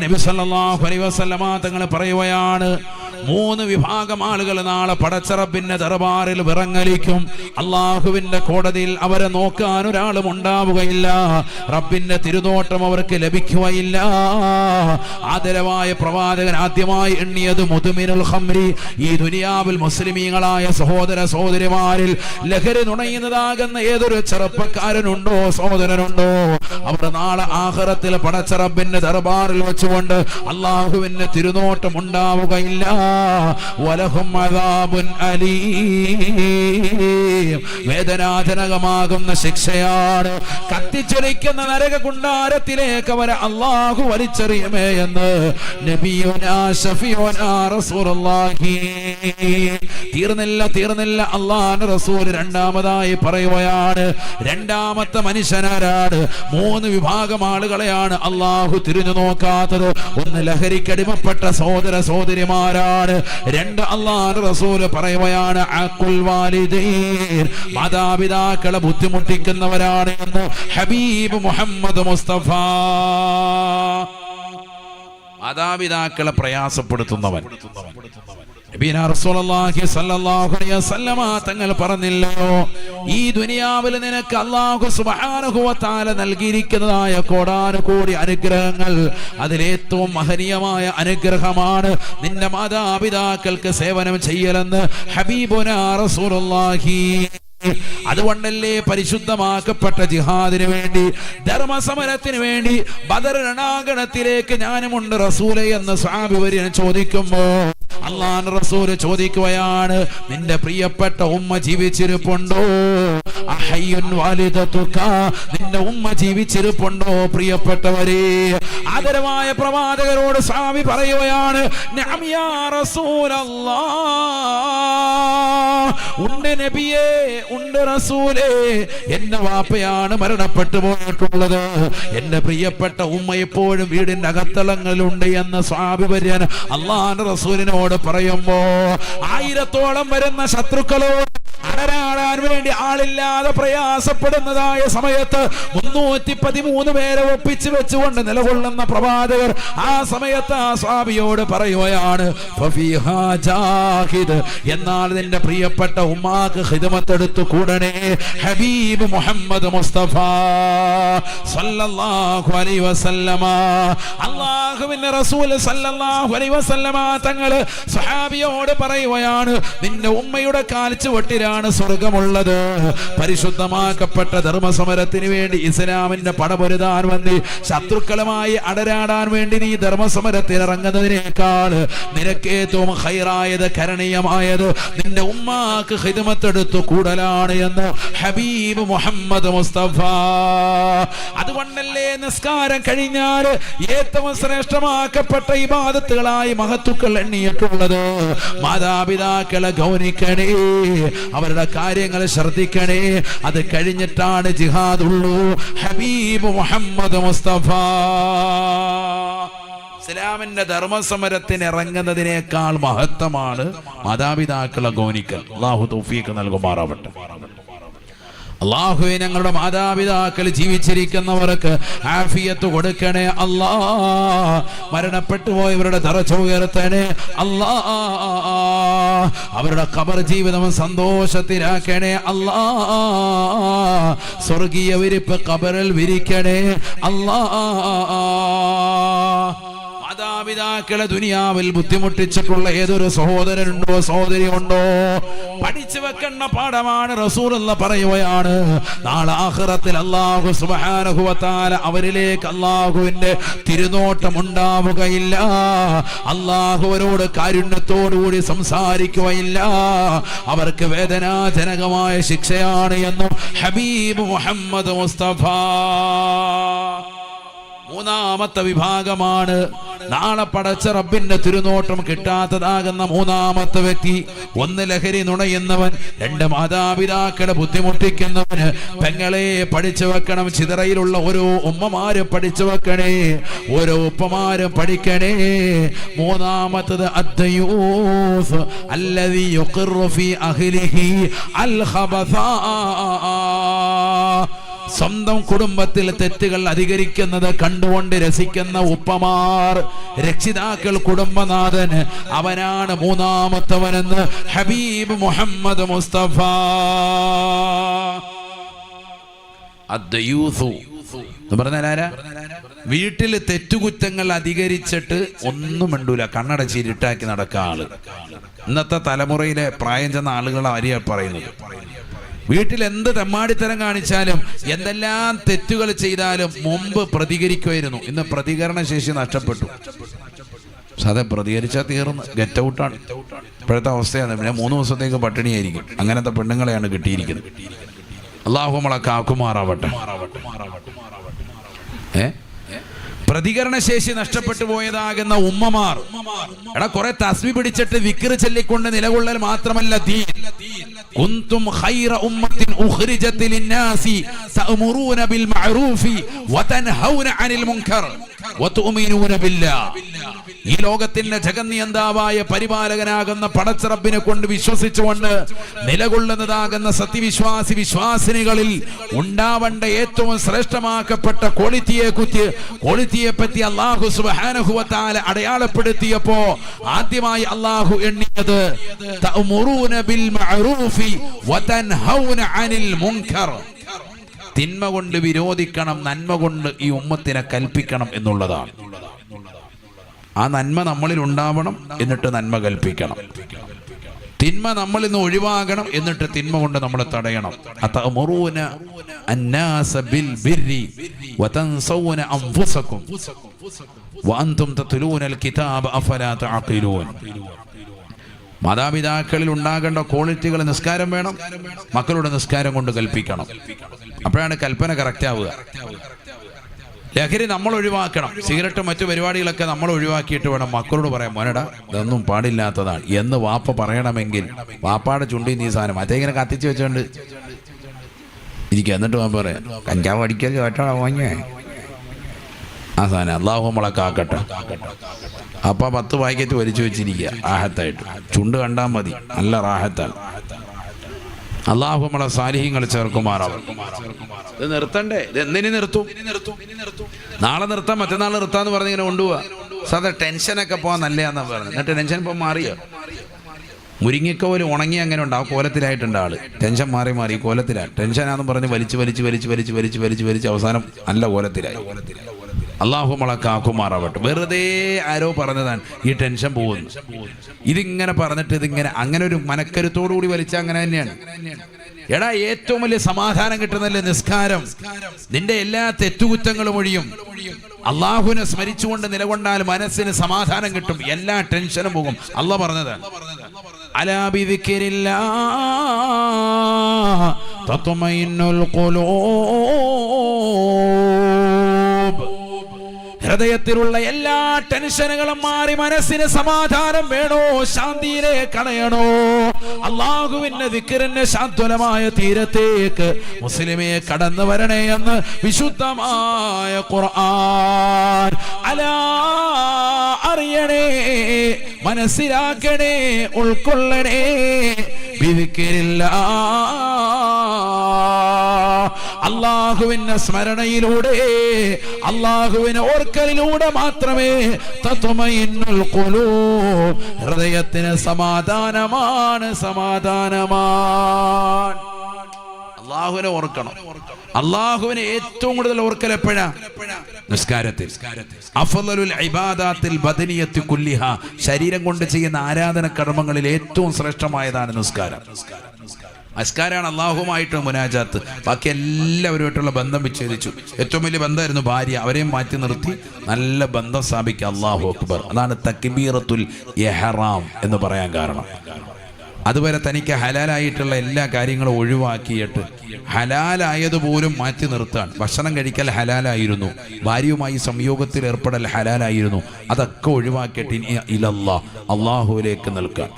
നബി സല്ലല്ലാഹു അലൈഹി വസല്ലമ തങ്ങൾ പറയുകയാണ്, മൂന്ന് വിഭാഗം ആളുകൾ നാളെ പടച്ച റബ്ബിന്റെ ദർബാറിൽ വിറങ്ങലിക്കും. അള്ളാഹുവിന്റെ കോടതിയിൽ അവരെ നോക്കാൻ ഒരാളും ഉണ്ടാവുകയില്ല. റബ്ബിന്റെ തിരുനോട്ടം അവർക്ക് ലഭിക്കുകയില്ല. ആദരവായ പ്രവാചകൻ ആദ്യമായി എണ്ണിയത് മുദ്മിനുൽ ഖംരി. ഈ ദുനിയാവിൽ മുസ്ലിമീങ്ങളായ സഹോദര സഹോദരിമാരിൽ ലഹരി നുണയുന്നതാകുന്ന ഏതൊരു ചെറുപ്പക്കാരനുണ്ടോ, സഹോദരനുണ്ടോ, അവർ നാളെ ആഖിറത്തിൽ പടച്ച റബ്ബിന്റെ ദർബാറിൽ വെച്ചുകൊണ്ട് അള്ളാഹുവിന്റെ തിരുനോട്ടം ഉണ്ടാവുകയില്ല. വലഹും അദാബുൻ അലീം, വേദനാജനകമാകുന്ന ശിക്ഷയാണ്. കത്തിച്ചൊലിക്കുന്ന നരക കുണ്ടാരത്തിലേക്ക് അവരെ അള്ളാഹു വലിച്ചെറിയുമേ എന്ന് നബിയുനാ ശഫീഉനാ റസൂലുള്ളാഹി. തീർന്നില്ല അള്ളാഹുവിന്റെ റസൂൽ രണ്ടാമതായി പറയുകയാണ്. രണ്ടാമത്തെ മനുഷ്യനാരാണ്? മൂന്ന് വിഭാഗം ആളുകളെയാണ് അള്ളാഹു തിരിഞ്ഞു നോക്കാത്തത്. ഒന്ന് ലഹരിക്കടിമപ്പെട്ട സഹോദര സഹോദരിമാരാണ്. രണ്ട് അള്ളാഹുവിന്റെ റസൂൽ പറയുകയാണ് അഖുൽ വാലിദൈൻ, മാതാപിതാക്കളെ ബുദ്ധിമുട്ടിക്കുന്നവരാണ് എന്ന് ഹബീബ് മുഹമ്മദ് മുസ്തഫ. മാതാപിതാക്കളെ പ്രയാസപ്പെടുത്തുന്നവൻ നബിനാ റസൂലുള്ളാഹി സ്വല്ലല്ലാഹു അലൈഹി വസല്ലമ തങ്ങൾ പറഞ്ഞില്ലയോ, ഈ ദുനിയാവിൽ നിനക്ക് അല്ലാഹു സുബ്ഹാനഹു വ തആല നൽകിയിരിക്കുന്നതായ കോടാനുകോടി അനുഗ്രഹങ്ങൾ, അതിലേറ്റവും മഹനീയമായ അനുഗ്രഹമാണ് നിന്റെ മാതാപിതാക്കൾക്ക് സേവനം ചെയ്യലെന്ന് ഹബീബുനാ റസൂലുള്ളാഹി. അതുകൊണ്ടല്ലേ പരിശുദ്ധമാക്കപ്പെട്ട ജിഹാദിന് വേണ്ടി, ധർമ്മസമരത്തിന് വേണ്ടി ബദർ രണാങ്കണത്തിലേക്ക് ഞാനുമുണ്ട് റസൂലേ എന്ന് സ്വഹാബി വര്യൻ ചോദിക്കുമ്പോ അല്ലാഹുവിന്റെ റസൂൽ ചോദിക്കുകയാണ്, നിന്റെ പ്രിയപ്പെട്ട ഉമ്മ ജീവിച്ചിരിപ്പുണ്ടോ? അഹയ്യുൻ വാലിദതുക, നിന്റെ ഉമ്മ ജീവിച്ചിരിപ്പുണ്ടോ? പ്രിയപ്പെട്ടവരെ, ആദരവായ പ്രവാചകരോട് സ്വഹാബി പറയുകയാണ്, നഅം യാ റസൂലല്ലാഹ്, ഉണ്ട് നബിയേ, ഉണ്ട് റസൂലേ, എന്റെ വാപ്പയാണ് മരണപ്പെട്ടു പോയിട്ടുള്ളത്, എന്റെ പ്രിയപ്പെട്ട ഉമ്മ എപ്പോഴും വീടിന്റെ അകത്തളങ്ങളിലുണ്ട് എന്ന് സ്വഹാബി വര്യൻ അല്ലാഹുവിന്റെ റസൂലിനോട് പറയുമ്പോ 1000-ഓളം വരുന്ന ശത്രുക്കളോട് അടരാടാൻ വേണ്ടി ആളില്ലാതെ പ്രയാസപ്പെടുന്നതായ സമയത്ത് 313 പേരെ ഒപ്പിച്ചു വെച്ചുകൊണ്ട് നിലകൊള്ളുന്ന പ്രവാചകർ ആ സമയത്ത് ആ സ്വഹാബിയോട് പറയുകയാണ്, ഫഫീഹാ ജാഹിദ്, എന്നാൽ നിന്റെ പ്രിയപ്പെട്ട ഉമ്മാക്ക് ഖിദ്മത്തെടുത്തു കൂടണേ. ഹബീബ് മുഹമ്മദ് മുസ്തഫ സല്ലല്ലാഹു അലൈഹി വസല്ലമ, അല്ലാഹുവിന്റെ റസൂൽ സല്ലല്ലാഹു അലൈഹി വസല്ലമ തങ്ങള് സ്വഹാബിയോട് പറയുകയാണ്, നിന്റെ ഉമ്മയുടെ കാൽച്ചുവട്ടിലാണ് സ്വർഗമുള്ളത്. പരിശുദ്ധമാക്കപ്പെട്ട ധർമ്മസമരത്തിന് വേണ്ടി ഇസ്ലാമിന്റെ പടപൊരുതാൻ വന്നി ശത്രുക്കളുമായി അടരാടാൻ വേണ്ടി നീ ധർമ്മസമരത്തിൽ ഇറങ്ങുന്നതിനേക്കാൾ നിനക്ക് ഏറ്റവും ഖൈറായത്, കരണീയമായത് നിന്റെ ഉമ്മാക്ക് ഖിദ്മത്തെടുത്തു കൂടലാണ് എന്ന് ഹബീബ് മുഹമ്മദ് മുസ്തഫ. അതുകൊണ്ടല്ലേ നിസ്കാരം കഴിഞ്ഞാൽ ഏറ്റവും ശ്രേഷ്ഠമാക്കപ്പെട്ട ഇബാദത്തുകളായി മഹത്തുക്കൾ എണ്ണിയിട്ടുള്ളത്. മാതാപിതാക്കളെ ഗൗനിക്കണേ, അവരുടെ കാര്യങ്ങൾ ശ്രദ്ധിക്കണേ, അത് കഴിഞ്ഞിട്ടാണ് ജിഹാദ് ഉള്ളൂ. ഹബീബ് മുഹമ്മദ് മുസ്തഫ. ഇസ്ലാമിന്റെ ധർമ്മസമരത്തിന് ഇറങ്ങുന്നതിനേക്കാൾ മഹത്വമാണ് മാതാപിതാക്കളെ ഗൗനിക്കൽ. അല്ലാഹു തൗഫീഖ് നൽകുമാറാവട്ടെ. അല്ലാഹുവേ, ഞങ്ങളുടെ മാതാപിതാക്കൾ ജീവിച്ചിരിക്കുന്നവർക്ക് ആഫിയത്ത് കൊടുക്കണേ അല്ലാ. മരണപ്പെട്ടു പോയവരുടെ ദറജ ഉയർത്തണേ അല്ലാ. അവരുടെ ഖബർ ജീവിതം സന്തോഷത്തിലാക്കണേ അല്ലാ. സ്വർഗീയ വിരിപ്പ് ഖബറിൽ വിരിക്കണേ അല്ലാ. മാതാപിതാക്കളെ ദുനിയാവിൽ ബുദ്ധിമുട്ടിച്ചിട്ടുള്ള ഏതൊരു സഹോദരനുണ്ടോ, സഹോദരിയുണ്ടോ, പഠിച്ചു വെക്കേണ്ട പാഠമാണ്. റസൂലുള്ള പറയുകയാണ്, നാളെ ആഖിറത്തിൽ അല്ലാഹു സുബ്ഹാനഹു വ തആല അവരിലേക്ക് അല്ലാഹുവിന്റെ തിരുനോട്ടം ഉണ്ടാവുകയില്ല. അല്ലാഹുവരോട് കാരുണ്യത്തോടുകൂടി സംസാരിക്കുകയില്ല. അവർക്ക് വേദനാജനകമായ ശിക്ഷയാണ് എന്നും ഹബീബ് മുഹമ്മദ് മുസ്തഫ. മൂന്നാമത്തെ വിഭാഗമാണ് നാളെ പടച്ച റബ്ബിന്റെ തിരുനോട്ടം കിട്ടാത്തതാകുന്ന മൂന്നാമത്തെ വ്യക്തി. ഒന്ന് ലഹരി നുണയുന്നവൻ, രണ്ട് മാതാപിതാക്കളെ ബുദ്ധിമുട്ടിക്കുന്നവന്. പെങ്ങളെ പഠിച്ചു വെക്കണം, ചിതറയിലുള്ള ഓരോ ഉമ്മമാരും പഠിച്ചു വെക്കണേ, ഓരോ ഉപ്പമാരും പഠിക്കണേ. മൂന്നാമത്തത് അദ്ദയൂസ് അല്ലദീ യുഖിറു ഫീ അഹ്ലിഹി അൽ ഖബസാ, സ്വന്തം കുടുംബത്തിൽ തെറ്റുകൾ അധികരിക്കുന്നത് കണ്ടുകൊണ്ട് രസിക്കുന്ന ഉപ്പമാർ, രക്ഷിതാക്കൾ, കുടുംബനാഥൻ, അവനാണ് മൂന്നാമത്തവനെന്ന് ഹബീബ് മുഹമ്മദ് മുസ്തഫ. അദ്ദയൂസു എന്ന് പറഞ്ഞാൽ ആരാ? വീട്ടിൽ തെറ്റുകുറ്റങ്ങൾ അധികരിച്ചിട്ട് ഒന്നും മിണ്ടൂല, കണ്ണടച്ചിരിട്ടാക്കി നടക്കുക ആള്. ഇന്നത്തെ തലമുറയിലെ പ്രായം ചെന്ന ആളുകളെ ആരെയാ പറയുന്നത്? വീട്ടിൽ എന്ത് തെമ്മാടിത്തരം കാണിച്ചാലും എന്തെല്ലാം തെറ്റുകൾ ചെയ്താലും മുമ്പ് പ്രതികരിക്കുമായിരുന്നു. ഇന്ന് പ്രതികരണ ശേഷി നഷ്ടപ്പെട്ടു. സാധ പ്രതികരിച്ചാൽ തീർന്ന് ഗെറ്റ് ഔട്ടാണ് ഇപ്പോഴത്തെ അവസ്ഥയാണ്. പിന്നെ 3 ദിവസത്തേക്ക് പട്ടിണിയായിരിക്കും. അങ്ങനത്തെ പെണ്ണുങ്ങളെയാണ് കിട്ടിയിരിക്കുന്നത്. അല്ലാഹു നമ്മളെ കാക്കുമാറാവട്ടെ. പ്രതികരണശേഷി നഷ്ടപ്പെട്ടു പോയതാകുന്ന ഉമ്മമാർ, എടാ കുറെ തസ്ബീഹ് പിടിച്ചിട്ട് വിക്ർ ചൊല്ലിക്കൊണ്ട് നിലകൊള്ളൽ മാത്രമല്ല ദീൻ. കുന്തും ഖൈറ ഉമ്മത്തിൻ ഉഖ്രിജത് ലിന്നാസി തഅമുറൂന ബിൽ മഅറൂഫി വതൻഹൗന അനിൽ മുൻകർ വതുഅ്മിനൂന ബില്ലാഹ്. ഈ ലോകത്തിന്റെ ജഗന്നിയന്താവായ പരിപാലകനാകുന്ന പടച്ച റബ്ബിനെ കൊണ്ട് വിശ്വസിച്ചുകൊണ്ട് നിലകൊള്ളുന്നതാകുന്ന സത്യവിശ്വാസി വിശ്വാസിനികളിൽ ഉണ്ടാവേണ്ട ഏറ്റവും ശ്രേഷ്ഠമാക്കപ്പെട്ട ക്വാളിറ്റിയെ പറ്റി അല്ലാഹു സുബ്ഹാനഹു വ തആല അടയാളപ്പെടുത്തിയപ്പോ ആദ്യമായി അല്ലാഹു എണ്ണിയത് തഅമുറൂന ബിൽ മഅറൂഫി വതൻഹൗന അനിൽ മുൻകർ. തിന്മ കൊണ്ട് വിരോധിക്കണം, നന്മ കൊണ്ട് ഈ ഉമ്മത്തിനെ കൽപ്പിക്കണം എന്നുള്ളതാണ്. ആ നന്മ നമ്മളിൽ ഉണ്ടാവണം, എന്നിട്ട് നന്മ കൽപ്പിക്കണം. തിന്മ നമ്മളിൽ നിന്ന് ഒഴിവാകണം, എന്നിട്ട് തിന്മ കൊണ്ട് നമ്മളെ തടയണം. അതഅമുറൂന അന്നാസ ബിൽ ബിർരി വതൻസൗന അൻഫുസകും വഅൻതും തത്ലൂനൽ കിതാബ അഫലാ തഅഖിലൂൻ. മാതാപിതാക്കളിൽ ഉണ്ടാകേണ്ട ക്വാളിറ്റികൾ, നിസ്കാരം വേണം, മക്കളുടെ നിസ്കാരം കൊണ്ട് കൽപ്പിക്കണം. അപ്പോഴാണ് കൽപ്പന കറക്റ്റ് ആവുക. ലഹരി നമ്മൾ ഒഴിവാക്കണം. സിഗരറ്റ് മറ്റു പരിപാടികളൊക്കെ നമ്മൾ ഒഴിവാക്കിയിട്ട് വേണം മക്കളോട് പറയാം, മോനടാ ഇതൊന്നും പാടില്ലാത്തതാണ് എന്ന് വാപ്പ പറയണമെങ്കിൽ വാപ്പാടെ ചുണ്ടി നീ സാധനം മറ്റേ ഇങ്ങനെ കത്തിച്ച് വെച്ചോണ്ട് ഇരിക്കുക. എന്നിട്ട് വാപ്പ പറയാം കഞ്ചാവ് അടിക്കൽ കേട്ടോ വാങ്ങിയേ ആ സാധനം. അല്ലാഹു നമ്മളെ കാക്കട്ടെ. അപ്പ 10 പാക്കറ്റ് വലിച്ചു വെച്ചിരിക്കുക റാഹത്തായിട്ട്. ചുണ്ട് കണ്ടാൽ മതി, നല്ല റാഹത്താണ്. അല്ലാഹു നമ്മളെ സാലിഹ്യങ്ങൾ ചേർക്കുമാറാവും. ഇത് നിർത്തണ്ടേ? ഇത് എന്തിനു നിർത്തും? നാളെ നിർത്താം, മറ്റന്നാൾ നിർത്താന്ന് പറഞ്ഞ് ഇങ്ങനെ കൊണ്ടുപോവാ. സാധാ ടെൻഷനൊക്കെ പോകാൻ നല്ലതാന്നാ പറഞ്ഞത്. എന്നിട്ട് ടെൻഷൻ ഇപ്പം മാറിയോ? മുരിങ്ങിക്കോല് ഉണങ്ങി അങ്ങനെ ഉണ്ട്, ആ കോലത്തിലായിട്ടുണ്ട് ആള്. ടെൻഷൻ മാറി കോലത്തിലാണ്. ടെൻഷനാന്ന് പറഞ്ഞ് വലിച്ച് അവസാനം നല്ല കോലത്തിലായി. അല്ലാഹു നമ്മളെ കാക്കുമാറാവട്ടെ. വെറുതെ ആരോ പറഞ്ഞതാണ് ഈ ടെൻഷൻ പോകുന്നു. ഇതിങ്ങനെ പറഞ്ഞിട്ട് ഇതിങ്ങനെ അങ്ങനെ ഒരു മനക്കരുത്തോടു കൂടി വലിച്ചാൽ അങ്ങനെ തന്നെയാണ്. എടാ ഏറ്റവും വലിയ സമാധാനം കിട്ടുന്നല്ലേ നിസ്കാരം. നിന്റെ എല്ലാ തെറ്റുകുറ്റങ്ങളും ഒഴിയും. അള്ളാഹുവിനെ സ്മരിച്ചുകൊണ്ട് നിലകൊണ്ടാൽ മനസ്സിന് സമാധാനം കിട്ടും, എല്ലാ ടെൻഷനും പോകും. അല്ലാഹ് പറഞ്ഞത് അലാ ബിദിക്രില്ലാഹ് തത്മഇന്നുൽ ഖുലൂബ്. ഹൃദയത്തിലുള്ള എല്ലാ ടെൻഷനുകളും മാറി മനസ്സിന് സമാധാനം വേണോ, ശാന്തിയിലേക്ക് അണയണോ, അള്ളാഹുവിന്റെ ദിക്റിന്റെ ശാന്തമായ തീരത്തേക്ക് മുസ്ലിമേ കടന്നു വരണേ എന്ന് വിശുദ്ധമായ ഖുർആൻ. അലാ അറിയണേ, മനസ്സിലാക്കണേ, ഉൾക്കൊള്ളണേ. അള്ളാഹുവിന്റെ സ്മരണയിലൂടെ, അള്ളാഹുവിനെ ഓർക്കലിലൂടെ മാത്രമേ തത്മഇന്നുൽ ഖുലൂബ്, ഹൃദയത്തിന് സമാധാനമാണ്. അള്ളാഹുവിനെ ഓർക്കണം. അള്ളാഹുവിനെ ഏറ്റവും കൂടുതൽ ഓർക്കൽ എപ്പോഴാ? നിസ്കാരത്തിൽ. അഫ്ളലുൽ ഇബാദാത്തിൽ ബദനിയത്തി കുല്ലിഹാ, ശരീരം കൊണ്ട് ചെയ്യുന്ന ആരാധന കർമ്മങ്ങളിൽ ഏറ്റവും ശ്രേഷ്ഠമായതാണ് നിസ്കാരം. നിസ്കാരമാണ് അള്ളാഹുമായിട്ട് മുനാജാത്ത്. ബാക്കി എല്ലാവരുമായിട്ടുള്ള ബന്ധം വിച്ഛേദിച്ചു. ഏറ്റവും വലിയ ബന്ധമായിരുന്നു ഭാര്യ, അവരെയും മാറ്റി നിർത്തി നല്ല ബന്ധം സ്ഥാപിക്കുക. അല്ലാഹു അക്ബർ. അതാണ് തക്ബീറത്തുൽ ഇഹ്റാം എന്ന് പറയാൻ കാരണം. അതുവരെ തനിക്ക് ഹലാലായിട്ടുള്ള എല്ലാ കാര്യങ്ങളും ഒഴിവാക്കിയിട്ട് ഹലാലായതുപോലും മാറ്റി നിർത്താൻ. ഭക്ഷണം കഴിക്കൽ ഹലാലായിരുന്നു, ഭാര്യയുമായി സംയോഗത്തിൽ ഏർപ്പെടൽ ഹലാലായിരുന്നു, അതൊക്കെ ഒഴിവാക്കിയിട്ട് ഇലല്ലാഹ്, അള്ളാഹുവിലേക്ക് നിൽക്കാൻ.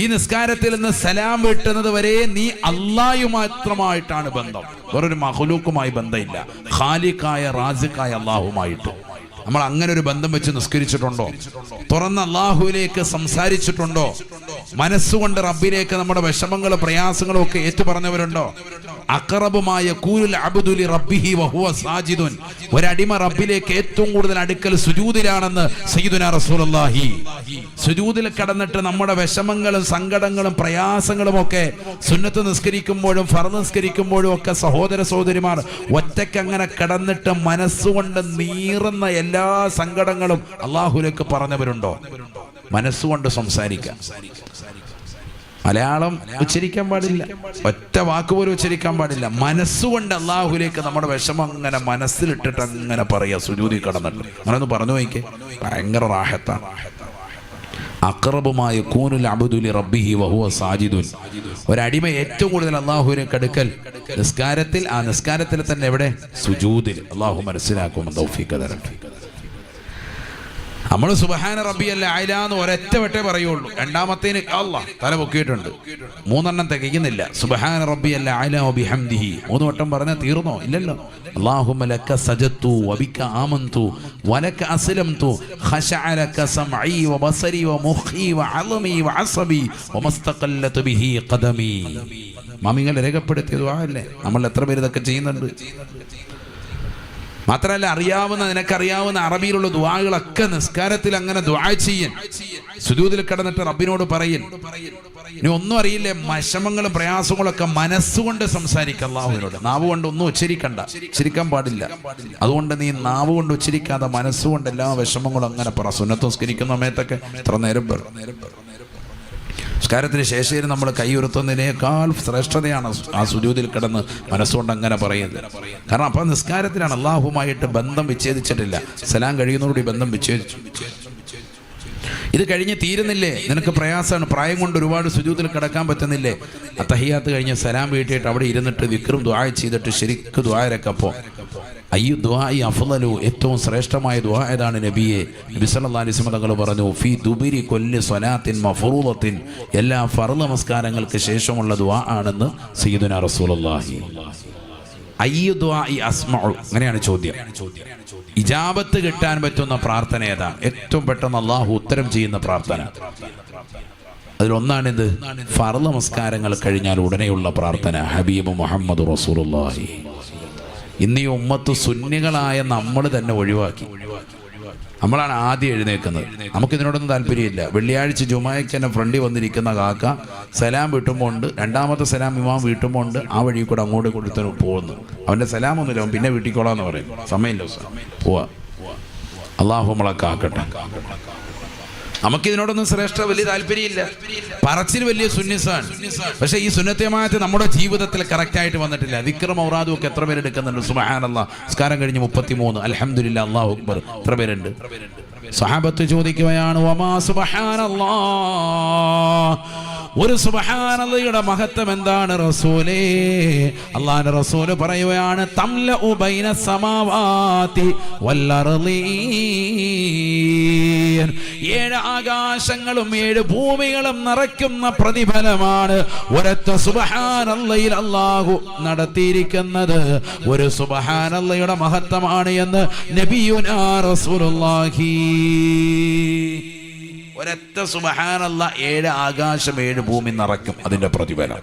ഈ നിസ്കാരത്തിൽ നിന്ന് സലാം വീട്ടുന്നത് വരെ നീ അല്ലാഹു മാത്രമായിട്ടാണ് ബന്ധം, വേറൊരു മഖ്ലൂക്കുമായി ബന്ധമില്ല. ഖാലിഖായ റാസിഖായ അല്ലാഹുമായിട്ട് നമ്മൾ അങ്ങനെ ഒരു ബന്ധം വെച്ച് നിസ്കരിച്ചിട്ടുണ്ടോ? തുറന്ന അല്ലാഹുവിലേക്ക് സംസാരിച്ചിട്ടുണ്ടോ? മനസ്സുകൊണ്ട് റബ്ബിലേക്ക് നമ്മുടെ വിഷമങ്ങളും പ്രയാസങ്ങളും ഒക്കെ ഏറ്റുപറഞ്ഞവരുണ്ടോ? അഖറബുമായ യഖൂലുൽ അബ്ദു ലി റബ്ബിഹി വഹുവ സാജിദുൻ, ഒരടിമ റബ്ബിലേക്ക് ഏറ്റവും കൂടുതൽ അടുക്കൽ സുജൂദിലാണെന്ന് സയ്യിദുനാ റസൂലുള്ളാഹി. സുജൂദിൽ കിടന്നിട്ട് നമ്മുടെ വിഷമങ്ങളും സങ്കടങ്ങളും പ്രയാസങ്ങളും ഒക്കെ സുന്നത്ത് നിസ്കരിക്കുമ്പോഴും ഫർദ് നിസ്കരിക്കുമ്പോഴും ഒക്കെ സഹോദര സഹോദരിമാർ ഒറ്റയ്ക്ക് അങ്ങനെ കിടന്നിട്ട് മനസ്സുകൊണ്ട് നീറുന്ന എല്ലാ സങ്കടങ്ങളും അള്ളാഹുലേക്ക് പറഞ്ഞവരുണ്ടോ? മനസ്സുകൊണ്ട് സംസാരിക്കാം. മലയാളം ഉച്ചരിക്കാൻ പാടില്ല, ഒറ്റ വാക്കുപോലും ഉച്ചരിക്കാൻ പാടില്ല. മനസ്സുകൊണ്ട് അള്ളാഹുലേക്ക് നമ്മുടെ വിഷമം അങ്ങനെ മനസ്സിലിട്ടിട്ട് അങ്ങനെ പറയാ സുജൂദി കിടന്നിട്ട്. അങ്ങനെ ഒന്ന് പറഞ്ഞു നോക്കിക്കേ, ഭയങ്കര റാഹത്താണ്. അഖറബുമായ യഖൂനുൽ അബ്ദു ലി റബ്ബിഹി വഹുവ സാജിദുൻ, ഒരടിമ ഏറ്റവും കൂടുതൽ അള്ളാഹുവിലേക്ക് അടുക്കൽ നിസ്കാരത്തിൽ, ആ നിസ്കാരത്തിൽ തന്നെ എവിടെ? സുജൂദിൽ. അള്ളാഹു മനസ്സിലാക്കുമെന്ന് തൗഫീഖ് തരട്ടെ. നമ്മൾ സുബ്ഹാന റബ്ബിയൽ അഅ്ല എന്ന് ഒരൊറ്റ വട്ടേ പറയുള്ളൂ, രണ്ടാമത്തേന് അല്ലാഹ് തല പൊക്കിയിട്ടുണ്ട്, മൂന്നെണ്ണം തികയുന്നില്ല. സുബ്ഹാന റബ്ബിയൽ അഅ്ല വബിഹംദിഹി 3 വട്ടം പറഞ്ഞാൽ തീർന്നോ? ഇല്ലല്ലോ. അല്ലാഹുമ്മ ലക സജദ്തു വബിക ആമന്തു വലക അസ്ലംതു ഖശഅ ലക സമഈ വബസരി വമുഖി വഅളമി വഅസബി വമസ്തഖല്ലതു ബിഹി ഖദമി. മാമിങ്ങൾ രേഖപ്പെടുത്തിയ ദുആ അല്ലേ? നമ്മൾ എത്ര പേര് ഇതൊക്കെ ചെയ്യുന്നുണ്ട്? മാത്രമല്ല, അറിയാവുന്ന, നിനക്കറിയാവുന്ന അറബിയിലുള്ള ദുആകളൊക്കെ നിസ്കാരത്തിൽ അങ്ങനെ ദുആ ചെയ്യൻ, സുജൂദിൽ കിടന്നിട്ട് റബ്ബിനോട് പറയൻ. ഇനി ഒന്നും അറിയില്ലേ, വിഷമങ്ങളും പ്രയാസങ്ങളൊക്കെ മനസ്സുകൊണ്ട് സംസാരിക്കുക അല്ലാഹുവിനോട്. നാവ് കൊണ്ട് ഒന്നും ഉച്ചരിക്കാൻ പാടില്ല. അതുകൊണ്ട് നീ നാവ് കൊണ്ട് ഉച്ചരിക്കാതെ മനസ്സുകൊണ്ട് എല്ലാ വിഷമങ്ങളും അങ്ങനെ പറ. സുന്നത്ത് നിസ്കരിക്കുന്ന സമയത്തൊക്കെ ഇത്ര നേരം നിസ്കാരത്തിന് ശേഷം നമ്മൾ കൈയുയർത്തുന്നതിനേക്കാൾ ശ്രേഷ്ഠതയാണ് ആ സുജൂദിൽ കിടന്ന് മനസ്സുകൊണ്ട് അങ്ങനെ പറയുന്നത്. കാരണം അപ്പം നിസ്കാരത്തിലാണ്, അള്ളാഹുമായിട്ട് ബന്ധം വിച്ഛേദിച്ചിട്ടില്ല. സലാം കഴിയുന്നതോടുകൂടി ബന്ധം വിച്ഛേദിച്ചു. ഇത് കഴിഞ്ഞ് തീരുന്നില്ലേ? നിനക്ക് പ്രയാസമാണ്, പ്രായം കൊണ്ട് ഒരുപാട് സുജൂദിൽ കിടക്കാൻ പറ്റുന്നില്ലേ? തഹിയ്യാത്ത് കഴിഞ്ഞ് സലാം വീട്ടിയിട്ട് അവിടെ ഇരുന്നിട്ട് ദിക്റും ദുആ ചെയ്തിട്ട് ശരിക്ക് ദുആരക്കപ്പോൾ അയ്യു ദുആഇ അഫ്ളലു, ഏറ്റവും ശ്രേഷ്ഠമായ ദുആ ഏതാണ് നബിയെ? നബി സല്ലല്ലാഹു അലൈഹി വസല്ലം തങ്ങൾ പറഞ്ഞു, ഫീ ദുബിരി കുല്ലി സ്വലാത്തിൻ മഫ്റൂളത്തിൻ, എല്ലാ ഫർള് നമസ്കാരങ്ങൾക്ക് ശേഷമുള്ള ദുആ ആണെന്ന് സയ്യിദുനാ റസൂലുള്ളാഹി. അയ്യു ദുആഇ അസ്മഉ, അങ്ങനെയാണ് ചോദ്യം. ഇജാബത്ത് കിട്ടാൻ പറ്റുന്ന പ്രാർത്ഥന ഏതാണ്? ഏറ്റവും പെട്ടെന്ന് അള്ളാഹു ഉത്തരം ചെയ്യുന്ന പ്രാർത്ഥന അതിലൊന്നാണിത്. ഫർള് നമസ്കാരങ്ങൾ കഴിഞ്ഞാൽ ഉടനെയുള്ള പ്രാർത്ഥന ഹബീബ് മുഹമ്മദ് റസൂലുള്ളാഹി. ഇന്ന് ഈ ഉമ്മത്ത് സുന്നികളായ നമ്മൾ തന്നെ ഒഴിവാക്കി. നമ്മളാണ് ആദ്യം എഴുന്നേൽക്കുന്നത്. നമുക്കിതിനോടൊന്നും താല്പര്യമില്ല. വെള്ളിയാഴ്ച ജുമായ്ക്ക് തന്നെ ഫ്രണ്ടിൽ വന്നിരിക്കുന്ന കാക്ക സലാം വീട്ടുമ്പോൾ ഉണ്ട്, രണ്ടാമത്തെ സലാം ഇമാം വീട്ടുമ്പോൾ ഉണ്ട്, ആ വഴി കൂടെ അങ്ങോട്ട് കൊടുത്തു പോകുന്നു. അവൻ്റെ സലാമൊന്നുമില്ല, അവൻ പിന്നെ വീട്ടിക്കോളാന്ന് പറയും. സമയമില്ല, പോവാ. അള്ളാഹു നമ്മളെ കാക്കട്ടെ. നമുക്കിതിനോടൊന്നും ശ്രേഷ്ഠ വലിയ താല്പര്യമില്ല. പറച്ചിൽ വലിയ സുന്നത്താണ്, പക്ഷെ ഈ സുന്നത്തെ ജമാഅത്ത് നമ്മുടെ ജീവിതത്തിൽ കറക്റ്റായിട്ട് വന്നിട്ടില്ല. ദിക്റും ഔറാദും ഒക്കെ എത്ര പേരെടുക്കുന്നുണ്ട്? സുബ്ഹാനല്ലാഹ്, നിസ്കാരം കഴിഞ്ഞ് 33, അൽഹംദുലില്ലാഹ്, അല്ലാഹു അക്ബർ, എത്ര പേരുണ്ട്? സ്വഹാബത്ത് ചോദിക്കുകയാണ്, വമാ സുബ്ഹാനല്ലാഹ്, ഒരു സുബ്ഹാനല്ലാഹയുടെ മഹത്വം എന്താണ് റസൂലേ? അല്ലാഹുവിന്റെ റസൂല് പറയുകയാണ്, തംലഉ ബൈന സമാവാതി വൽ അർളീൻ, 7 ആകാശങ്ങളും 7 ഭൂമികളും നിറയ്ക്കുന്ന പ്രതിഫലമാണ് ഒരൊറ്റ സുബ്ഹാനല്ലാഹയിൽ അല്ലാഹു നടത്തിയിരിക്കുന്നത്. ഒരു സുബ്ഹാനല്ലാഹയുടെ മഹത്വമാണ് എന്ന് നബിയുനാ റസൂലുള്ളാഹി. ഒരൊറ്റ സുബ്ഹാനല്ലാഹ് 7 ആകാശം 7 ഭൂമി നിറയ്ക്കും, അതിന്റെ പ്രതിഫലം.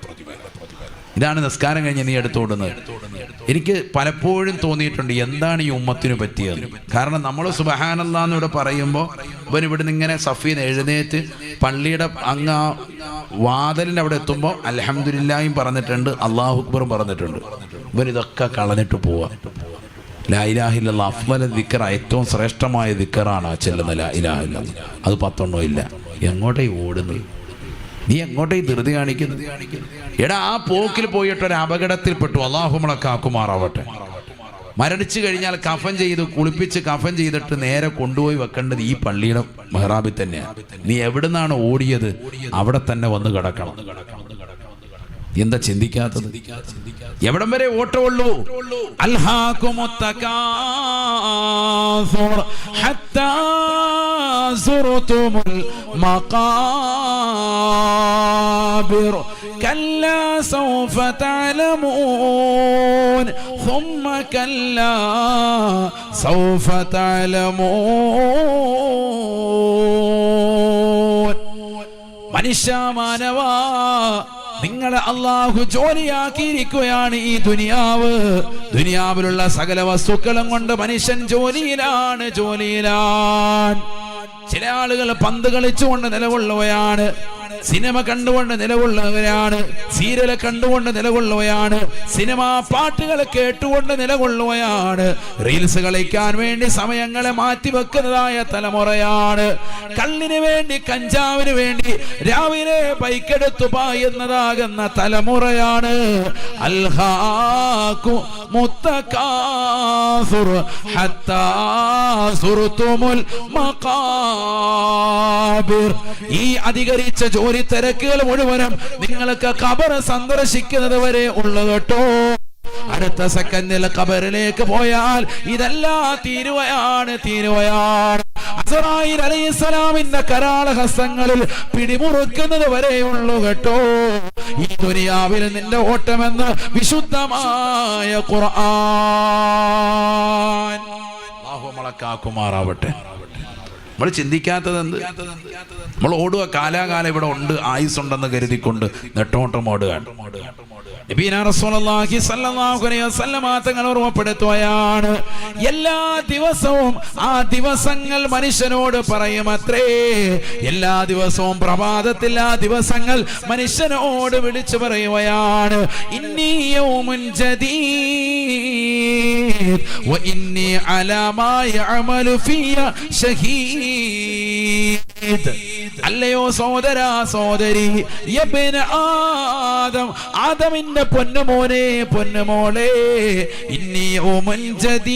ഇതാണ് നിസ്കാരം കഴിഞ്ഞ് നീ എടുത്തോടുന്നത്. എനിക്ക് പലപ്പോഴും തോന്നിയിട്ടുണ്ട്, എന്താണ് ഈ ഉമ്മത്തിന് പറ്റിയത്? കാരണം നമ്മൾ സുബ്ഹാനല്ലാഹ് എന്നിവിടെ പറയുമ്പോൾ ഇവൻ ഇവിടുന്ന് ഇങ്ങനെ സഫീന്ന് എഴുന്നേറ്റ് പള്ളിയുടെ അങ്ങ് ആ വാതിലിൻ്റെ അവിടെ എത്തുമ്പോൾ അൽഹംദുലില്ലാഹും പറഞ്ഞിട്ടുണ്ട്, അല്ലാഹു അക്ബറും പറഞ്ഞിട്ടുണ്ട്. ഇവൻ ഇതൊക്കെ കളഞ്ഞിട്ട് പോവാ. ലാ ഇലാഹ ഇല്ലല്ലാഹ് അഫ്ളൽ ദിക്ർ, ഏറ്റവും ശ്രേഷ്ഠമായ ദിക്റാണ് ചെല്ലുന്ന ലാ ഇലാഹ ഇല്ലല്ലാഹ്. അത് 10 ഇല്ല. എങ്ങോട്ടേ ഓടുന്നത്? നീ എങ്ങോട്ടേ ധൃതി കാണിക്കുന്നത്? എടാ, ആ പോക്കിൽ പോയിട്ടൊരു അപകടത്തിൽപ്പെട്ടു. അല്ലാഹു നമ്മളെ കാക്കുമാറാവട്ടെ. മരണിച്ചു കഴിഞ്ഞാൽ കഫൻ ചെയ്ത് കുളിപ്പിച്ച് കഫൻ ചെയ്തിട്ട് നേരെ കൊണ്ടുപോയി വെക്കേണ്ടത് ഈ പള്ളിയുടെ മെഹ്റാബിൽ തന്നെയാണ്. നീ എവിടുന്നാണ് ഓടിയത് അവിടെ തന്നെ വന്ന് കിടക്കണം. എന്താ ചിന്തിക്കാത്തത്? എവിടം വരെ ഓട്ടമുള്ളൂ? അൽഹാകുമുത്തകാസുർ ഹത്താ സുർതുമുൽ മഖാബിർ കല്ലാ സൗഫ തഅലമൂൻ ثم كلا سوف تعلمون. മനുഷ്യ മാനവാ, നിങ്ങളെ അള്ളാഹു ജോലിയാക്കിയിരിക്കുകയാണ്. ഈ ദുനിയാവിലുള്ള സകല വസ്തുക്കളും കൊണ്ട് മനുഷ്യൻ ജോലിയിലാണ്. ചില ആളുകൾ പന്ത് കളിച്ചുകൊണ്ട് നിലകൊള്ളുകയാണ്, സിനിമ കണ്ടുകൊണ്ട് നിലകൊള്ളുകയാണ്, സീരിയൽ കണ്ടുകൊണ്ട് നിലകൊള്ളുകയാണ്, സിനിമാ പാട്ടുകൾ കേട്ടുകൊണ്ട് നിലകൊള്ളുകയാണ്, റീൽസ് കളിക്കാൻ വേണ്ടി സമയങ്ങളെ മാറ്റിവെക്കുന്നതായ തലമുറയാണ്. കള്ളിന് വേണ്ടി, കഞ്ചാവിന് വേണ്ടി രാവിലെ ബൈക്കെടുത്തു പായുന്നതാകുന്ന തലമുറയാണ്. അൽഹാഖു മുത്തകാസുർ ഹത്താ സുർതുമുൽ മഖാബിർ. ഈ അധികരിച്ച ജോലി തിരക്കുകൾ മുഴുവനും നിങ്ങൾക്ക് ഖബർ സന്ദർശിക്കുന്നത് വരെ ഉള്ളു കേട്ടോ. അടുത്ത സെക്കൻഡിൽ ഖബറിലേക്ക് പോയാൽ ഇതെല്ലാം തീരുവയാണ്. അസ്റായീൽ അലൈഹിസ്സലാമിന്റെ കരാള ഹസ്തങ്ങളിൽ പിടിമുറുക്കുന്നത് വരെയുള്ളൂ കേട്ടോ ഈ ദുനിയാവിൽ നിന്റെ ഓട്ടമെന്ന് വിശുദ്ധമായ ഖുർആൻ. അല്ലാഹു നമ്മളെ കാക്കുമാറാവട്ടെ. നമ്മൾ ചിന്തിക്കാത്തത് എന്ത്? നമ്മൾ ഓടുക, കാലാകാലം ഇവിടെ ഉണ്ട്, ആയുസ്സുണ്ടെന്ന് കരുതിക്കൊണ്ട് നെട്ടോട്ടം ഓടുകയാണ്. നബീനാ റസൂലുള്ളാഹി സ്വല്ലല്ലാഹു അലൈഹി വസല്ലം തങ്ങൾ ഓർമ്മപ്പെടുത്തുകയാണ്, എല്ലാ ദിവസവും ആ ദിവസങ്ങൾ മനുഷ്യനോട് പറയുമത്രേ. എല്ലാ ദിവസവും പ്രഭാതത്തിൽ ആ ദിവസങ്ങൾ മനുഷ്യനോട് വിളിച്ചു പറയുകയാണ്, ഇന്നി യൗമുൻ ജദീദ് വ ഇന്നി അലാ മാ യഅമലു ഫിയ ഷഹീദ്. അല്ലയോ സഹോദരാ, സഹോദരി, യബ്ന ആദം, ആദമിന്റെ പൊന്നുമോളെ, ഇന്നി യൗമുൻ ജദീദ്,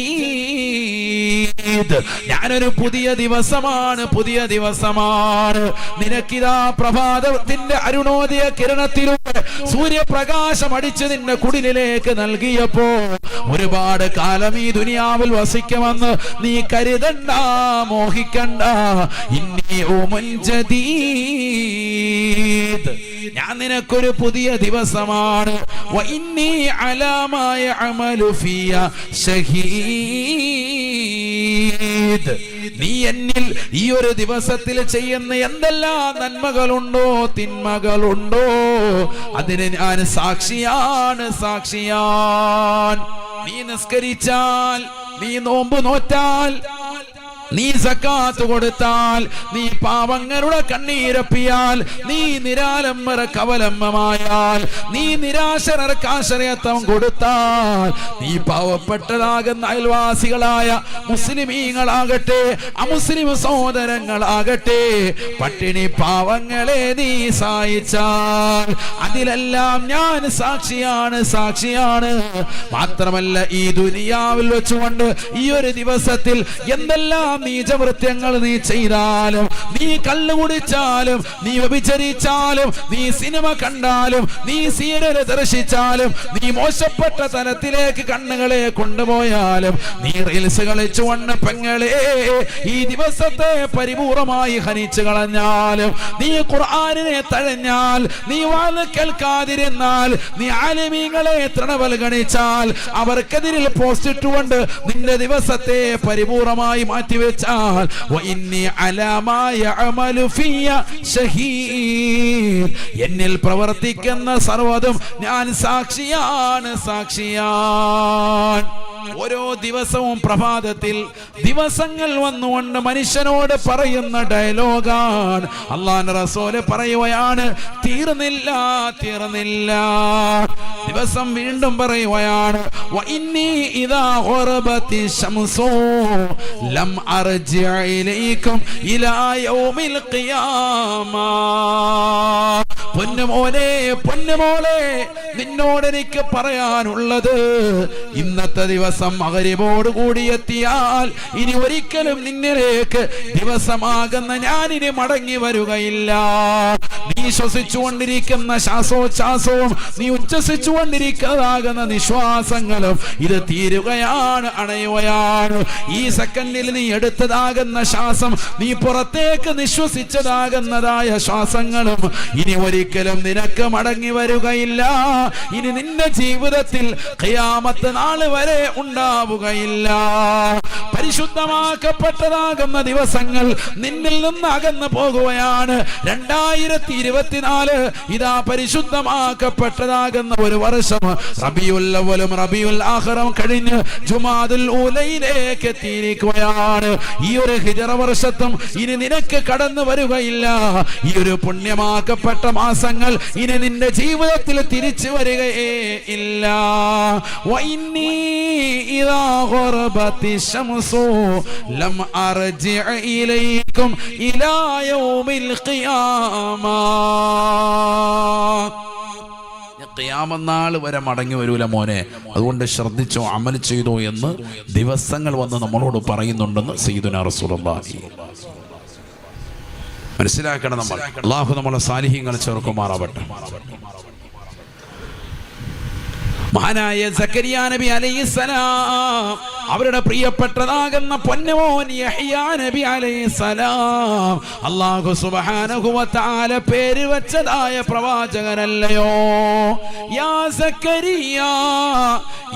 ഞാനൊരു പുതിയ ദിവസമാണ്. നിനക്കിതാ പ്രഭാതത്തിന്റെ അരുണോദയ കിരണത്തിലൂടെ സൂര്യപ്രകാശം അടിച്ച് നിന്റെ കുടിലിലേക്ക് നൽകിയപ്പോ ഒരുപാട് കാലം ഈ ദുനിയാവിൽ വസിക്കുമെന്ന് നീ കരുതണ്ട, മോഹിക്കണ്ട. ഇന്നി യൗമുൻ ജദീദ്, ഞാൻ നിനക്കൊരു പുതിയ ദിവസമാണ്. വ ഇന്നി അലാ മാ യഅമലു ഫിയ ഷഹീദ്, നീ എന്നിൽ ഈ ഒരു ദിവസത്തിൽ ചെയ്യുന്ന എന്തെല്ലാം നന്മകളുണ്ടോ തിന്മകളുണ്ടോ അതിന് ഞാൻ സാക്ഷിയാണ്. നീ നിസ്കരിച്ചാൽ, നീ നോമ്പ് നോറ്റാൽ, നീ സക്കാത്ത് കൊടുത്താൽ, നീ പാവങ്ങളുടെ കണ്ണീരപ്പിയാൽ, നീ നിരാലംബര കവലംബമായാൽ, നീ നിരാശർക്ക് ആശ്രയത്വം കൊടുത്താൽ, നീ പാവപ്പെട്ടതാകുന്ന അയൽവാസികളായ മുസ്ലിമീങ്ങളാകട്ടെ അമുസ്ലിം സഹോദരങ്ങളാകട്ടെ പട്ടിണി പാവങ്ങളെ നീ സഹായിച്ചാൽ അതിലെല്ലാം ഞാൻ സാക്ഷിയാണ്. മാത്രമല്ല ഈ ദുനിയാവിൽ വെച്ചുകൊണ്ട് ഈ ഒരു ദിവസത്തിൽ എന്തെല്ലാം നീചവൃത്യങ്ങൾ നീ ചെയ്താലും, നീ കള്ളു കുടിച്ചാലും, നീ വ്യഭിചരിച്ചാലും, നീ സിനിമ കണ്ടാലും, നീ സീരിയൽ ദർശിച്ചാലും, നീ മോശപ്പെട്ട തലത്തിലേക്ക് കണ്ണുകളെ കൊണ്ടുപോയാലും, നീ റീൽസ് കളിച്ചുകൊണ്ട് പെങ്ങളെ ഈ ദിവസത്തെ പരിപൂർണമായി ഹനിച്ചു കളഞ്ഞാലും, നീ ഖുർആനിനെ തഴഞ്ഞാൽ, നീ വാല് കേൾക്കാതിരുന്നാൽ, നീ ആലിമീങ്ങളെ തൃണവൽഗണിച്ചാൽ, അവർക്കെതിരിൽ പോസ്റ്റ് ഇട്ടുകൊണ്ട് നിന്റെ ദിവസത്തെ പരിപൂർണമായി മാറ്റിവെച്ചാൽ, എന്നിൽ പ്രവർത്തിക്കുന്ന സർവ്വതും ഞാൻ സാക്ഷിയാണ്. ഓരോ ദിവസവും പ്രഭാതത്തിൽ ദിവസങ്ങൾ വന്നുകൊണ്ട് മനുഷ്യനോട് പറയുന്ന ഡയലോഗാണ്. അല്ലാഹുവിന്റെ റസൂൽ പറയുകയാണ്, തീർന്നില്ല. ദിവസം വീണ്ടും പറയുകയാണ്, വഇന്നി ഇദാ ഖറബതി ശംസു ലം അർജി ഇലൈക്കും ഇലാ യൗമിൽ ഖിയാമ. പൊന്നുമോളെ, നിന്നോട് എനിക്ക് പറയാനുള്ളത്, ഇന്നത്തെ ദിവസം മഗ്‌രിബോട് കൂടി എത്തിയാൽ ഇനി ഒരിക്കലും നിന്നിലേക്ക് ദിവസമാകുന്ന ഞാനിനി മടങ്ങി വരികയില്ല. നീ ശ്വസിച്ചുകൊണ്ടിരിക്കുന്ന ശ്വാസോച്ഛ്വാസവും നീ ഉച്ഛസിച്ചുകൊണ്ടിരിക്കുന്നതാകുന്ന നിശ്വാസങ്ങളും ഇത് തീരുകയാണ്, അണയുകയാണ്. ഈ സെക്കൻഡിൽ നീ എടുത്തതാകുന്ന ശ്വാസം, നീ പുറത്തേക്ക് നിശ്വസിച്ചതാകുന്നതായ ശ്വാസങ്ങളും ഇനി ഒരിക്കലും നിനക്ക് മടങ്ങി വരികയില്ല. ഇനി നിന്റെ ജീവിതത്തിൽ ഖിയാമത്ത് നാൾ വരെ ഉണ്ടാവുകയില്ല. പരിശുദ്ധമാക്കപ്പെട്ടതാകുന്ന ദിവസങ്ങൾ നിന്നിൽ നിന്ന് അകന്നു പോകുകയാണ്. 2020 2024 ഇതാ പരിശുദ്ധമാക്കപ്പെട്ടതാകുന്ന ഒരു വർഷം റബീഉൽ അവ്വലും റബീഉൽ ആഖിറും കഴിഞ്ഞ് ജുമാദുൽ ഊലയിലേക്ക് എത്തിയിരിക്കുകയാണ്. ഈ ഒരു ഹിജ്റ വർഷത്തും ഇനി നിനക്ക് കടന്നു വരികയില്ല. ഈ ഒരു പുണ്യമാക്കപ്പെട്ട മാസങ്ങൾ ഇനി നിന്റെ ജീവിതത്തിൽ തിരിച്ചു വരികയേ ഇല്ല. വഇന്നി ഇദാ ഗറബതി ശംസു ലം അർജി ഇലൈക്കും ഇലാ യൗമിൽ ഖിയാമ. ഖിയാമത്ത് വരെ മടങ്ങി വരൂല മോനെ, അതുകൊണ്ട് ശ്രദ്ധിച്ചോ, അമൽ ചെയ്തോ എന്ന് ദിവസങ്ങൾ വന്ന് നമ്മളോട് പറയുന്നുണ്ടെന്ന് സയ്യിദുനാ റസൂലുള്ളാഹി. മനസ്സിലാക്കണം നമ്മൾ. അല്ലാഹു നമ്മളെ സാലിഹീങ്ങൾ ചേർക്കുമാറാവട്ടെ. മഹാനായ സക്കരിയ നബി അലൈഹിസ്സലാം അവരുടെ പ്രിയപ്പെട്ടതാകുന്ന പൊന്നുമോൻ യഹ്യാ നബി അലൈഹിസ്സലാം അല്ലാഹു സുബ്ഹാനഹു വ തആല പേര് വെച്ചതായ പ്രവാചകനല്ലയോ? യാ സക്കരിയ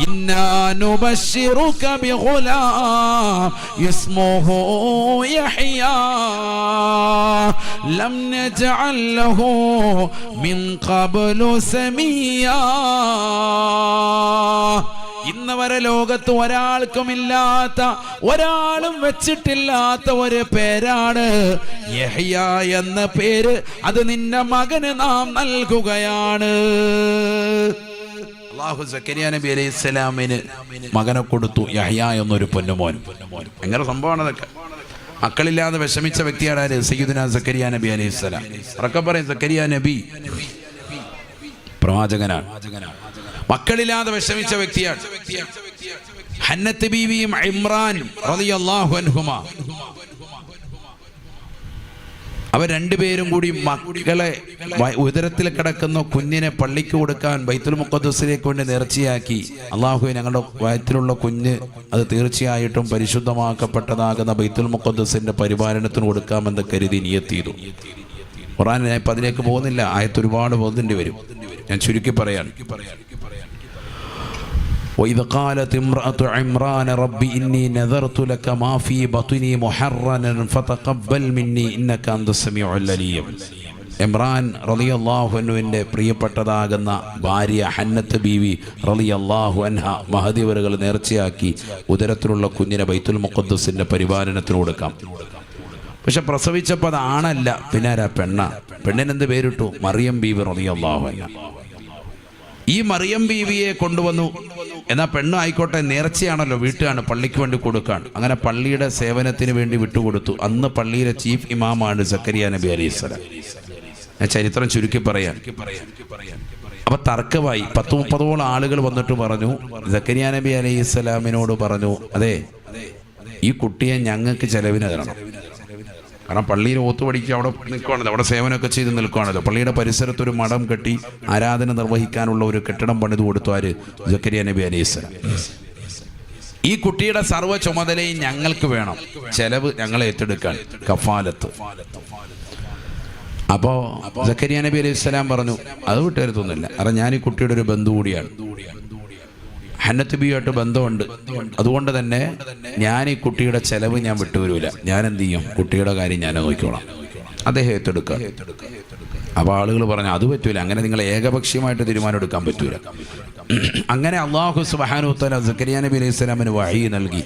ഇന്നാ നുബശ്ശിറുക ബിഗുലാം ഇസ്മുഹു യഹ്യാ ലം നജഅൽ ലഹു മിൻ ഖബ്ലു സമീയാ. ഇന്ന് വരെ ലോകത്ത് ഒരാൾക്കുമില്ലാത്ത, ഒരാളും വെച്ചിട്ടില്ലാത്ത ഒരു പേരാണ് യഹ്യ എന്ന പേര്. അത് നിന്റെ മകന് നാം നൽകുകയാണ്. അല്ലാഹു സക്കരിയ നബി അലൈഹിസ്സലാമിന് മകനെ കൊടുത്തു, യഹ്യ എന്നൊരു പൊന്നുമോൻ. ഭയങ്കര സംഭവമാണ് അതൊക്കെ. മക്കളില്ലാതെ വിഷമിച്ച വ്യക്തിയാണ് സയ്യിദുനാ സക്കരിയ നബി അലൈഹിസ്സലാം. ഉറക്കെ പറയും, സക്കരിയ നബി പ്രവാചകനാണ്. മക്കളില്ലാതെ വിഷമിച്ച വ്യക്തിയാണ്. ഹന്നത്ത് ബീവിയും ഇമ്രാനും റളിയല്ലാഹു അൻഹുമാ, അവർ രണ്ടുപേരും കൂടി മക്കളെ, ഉദരത്തിൽ കിടക്കുന്ന കുഞ്ഞിനെ പള്ളിക്ക് കൊടുക്കാൻ ബൈത്തുൽ മുഖദ്ദസിലേക്ക് കൊണ്ട് നേർച്ചയാക്കി. അള്ളാഹുവേ, ഞങ്ങളുടെ വയറ്റിലുള്ള കുഞ്ഞ് അത് തീർച്ചയായിട്ടും പരിശുദ്ധമാക്കപ്പെട്ടതാകുന്ന ബൈത്തുൽ മുഖദ്ദസിന്റെ പരിപാലനത്തിന് കൊടുക്കാമെന്ന് കരുതി നിയത്ത് ചെയ്തു. ഖുർആൻ ഞാൻ ഇപ്പം അതിലേക്ക് പോകുന്നില്ല, ആയത്ത് ഒരുപാട് പോകുന്നേണ്ടി വരും, ഞാൻ ചുരുക്കി പറയാൻ. وإذ قالت امرأة عمران رب إني نذرت لك ما في بطني محررا فتقبل مني إنك أنت السميع العليم. ഇമ്രാൻ റളിയല്ലാഹു അൻഹുവിൻ്റെ പ്രിയപ്പെട്ടതാകുന്ന ഭാര്യ ഹന്നത്ത് ബീവി റളിയല്ലാഹു അൻഹ മഹദി വറുകൾ നേർച്ചയാക്കി ഉദരത്തിലുള്ള കുഞ്ഞിനെ ബൈത്തുൽ മുഖദ്ദസിന്റെ പരിപാലനത്തിന് കൊടുക്കാം. പക്ഷെ പ്രസവിച്ചപ്പോൾ അത് ആണല്ല, പിന്നെ ആരാ? പെണ്ണിനെന്ത് പേരിട്ടു? മറിയം ബീവി റളിയല്ലാഹു അൻഹ. ഈ മറിയം ബീവിയെ കൊണ്ടുവന്നു. എന്നാൽ പെണ്ണും ആയിക്കോട്ടെ, നേർച്ചയാണല്ലോ, വീട്ടുകാണ്, പള്ളിക്ക് വേണ്ടി കൊടുക്കാൻ. അങ്ങനെ പള്ളിയുടെ സേവനത്തിന് വേണ്ടി വിട്ടുകൊടുത്തു. അന്ന് പള്ളിയിലെ ചീഫ് ഇമാമാണ് സക്കരിയ നബി അലൈഹിസ്സലാം. ഞാൻ ചരിത്രം ചുരുക്കി പറയാൻ. അപ്പൊ തർക്കമായി. 10-30 ആളുകൾ വന്നിട്ട് പറഞ്ഞു, സക്കരിയ നബി അലൈഹിസ്സലാമിനോട് പറഞ്ഞു, അതെ, ഈ കുട്ടിയെ ഞങ്ങൾക്ക് ചെലവിന് തരണം. കാരണം പള്ളിയിൽ ഓത്ത് പഠിക്കുക, അവിടെ നിൽക്കുകയാണല്ലോ, അവിടെ സേവനമൊക്കെ ചെയ്ത് നിൽക്കുകയാണല്ലോ. പള്ളിയുടെ പരിസരത്തൊരു മഠം കെട്ടി ആരാധന നിർവഹിക്കാനുള്ള ഒരു കെട്ടിടം പണിത് കൊടുത്തു ആര്? സക്കരിയ നബി അലൈഹിസ്സലാം. ഈ കുട്ടിയുടെ സർവ്വ ചുമതലയും ഞങ്ങൾക്ക് വേണം, ചെലവ് ഞങ്ങളെ ഏറ്റെടുക്കാൻ, കഫാലത്ത്. അപ്പോൾ സക്കരിയ നബി അലൈഹിസ്സലാം പറഞ്ഞു, അത് വിട്ടുതരത്തൊന്നുമില്ല, കാരണം ഞാൻ ഈ കുട്ടിയുടെ ഒരു ബന്ധു കൂടിയാണ്, ഹന്നത്ത് ബിയുമായിട്ട് ബന്ധമുണ്ട്. അതുകൊണ്ട് തന്നെ ഞാൻ ഈ കുട്ടിയുടെ ചെലവ് ഞാൻ വിട്ടുവരൂല. ഞാൻ എന്ത് ചെയ്യും? കുട്ടിയുടെ കാര്യം ഞാൻ നോക്കിക്കോളാം, അദ്ദേഹം ഏറ്റെടുക്കുക. അപ്പോൾ ആളുകൾ പറഞ്ഞു, അത് പറ്റൂല, അങ്ങനെ നിങ്ങൾ ഏകപക്ഷീയമായിട്ട് തീരുമാനം എടുക്കാൻ പറ്റൂല. അങ്ങനെ അല്ലാഹു സുബ്ഹാനഹു വ തആല സക്കരിയ നബി അലൈഹിസ്സലാമിന് വഹി നൽകി.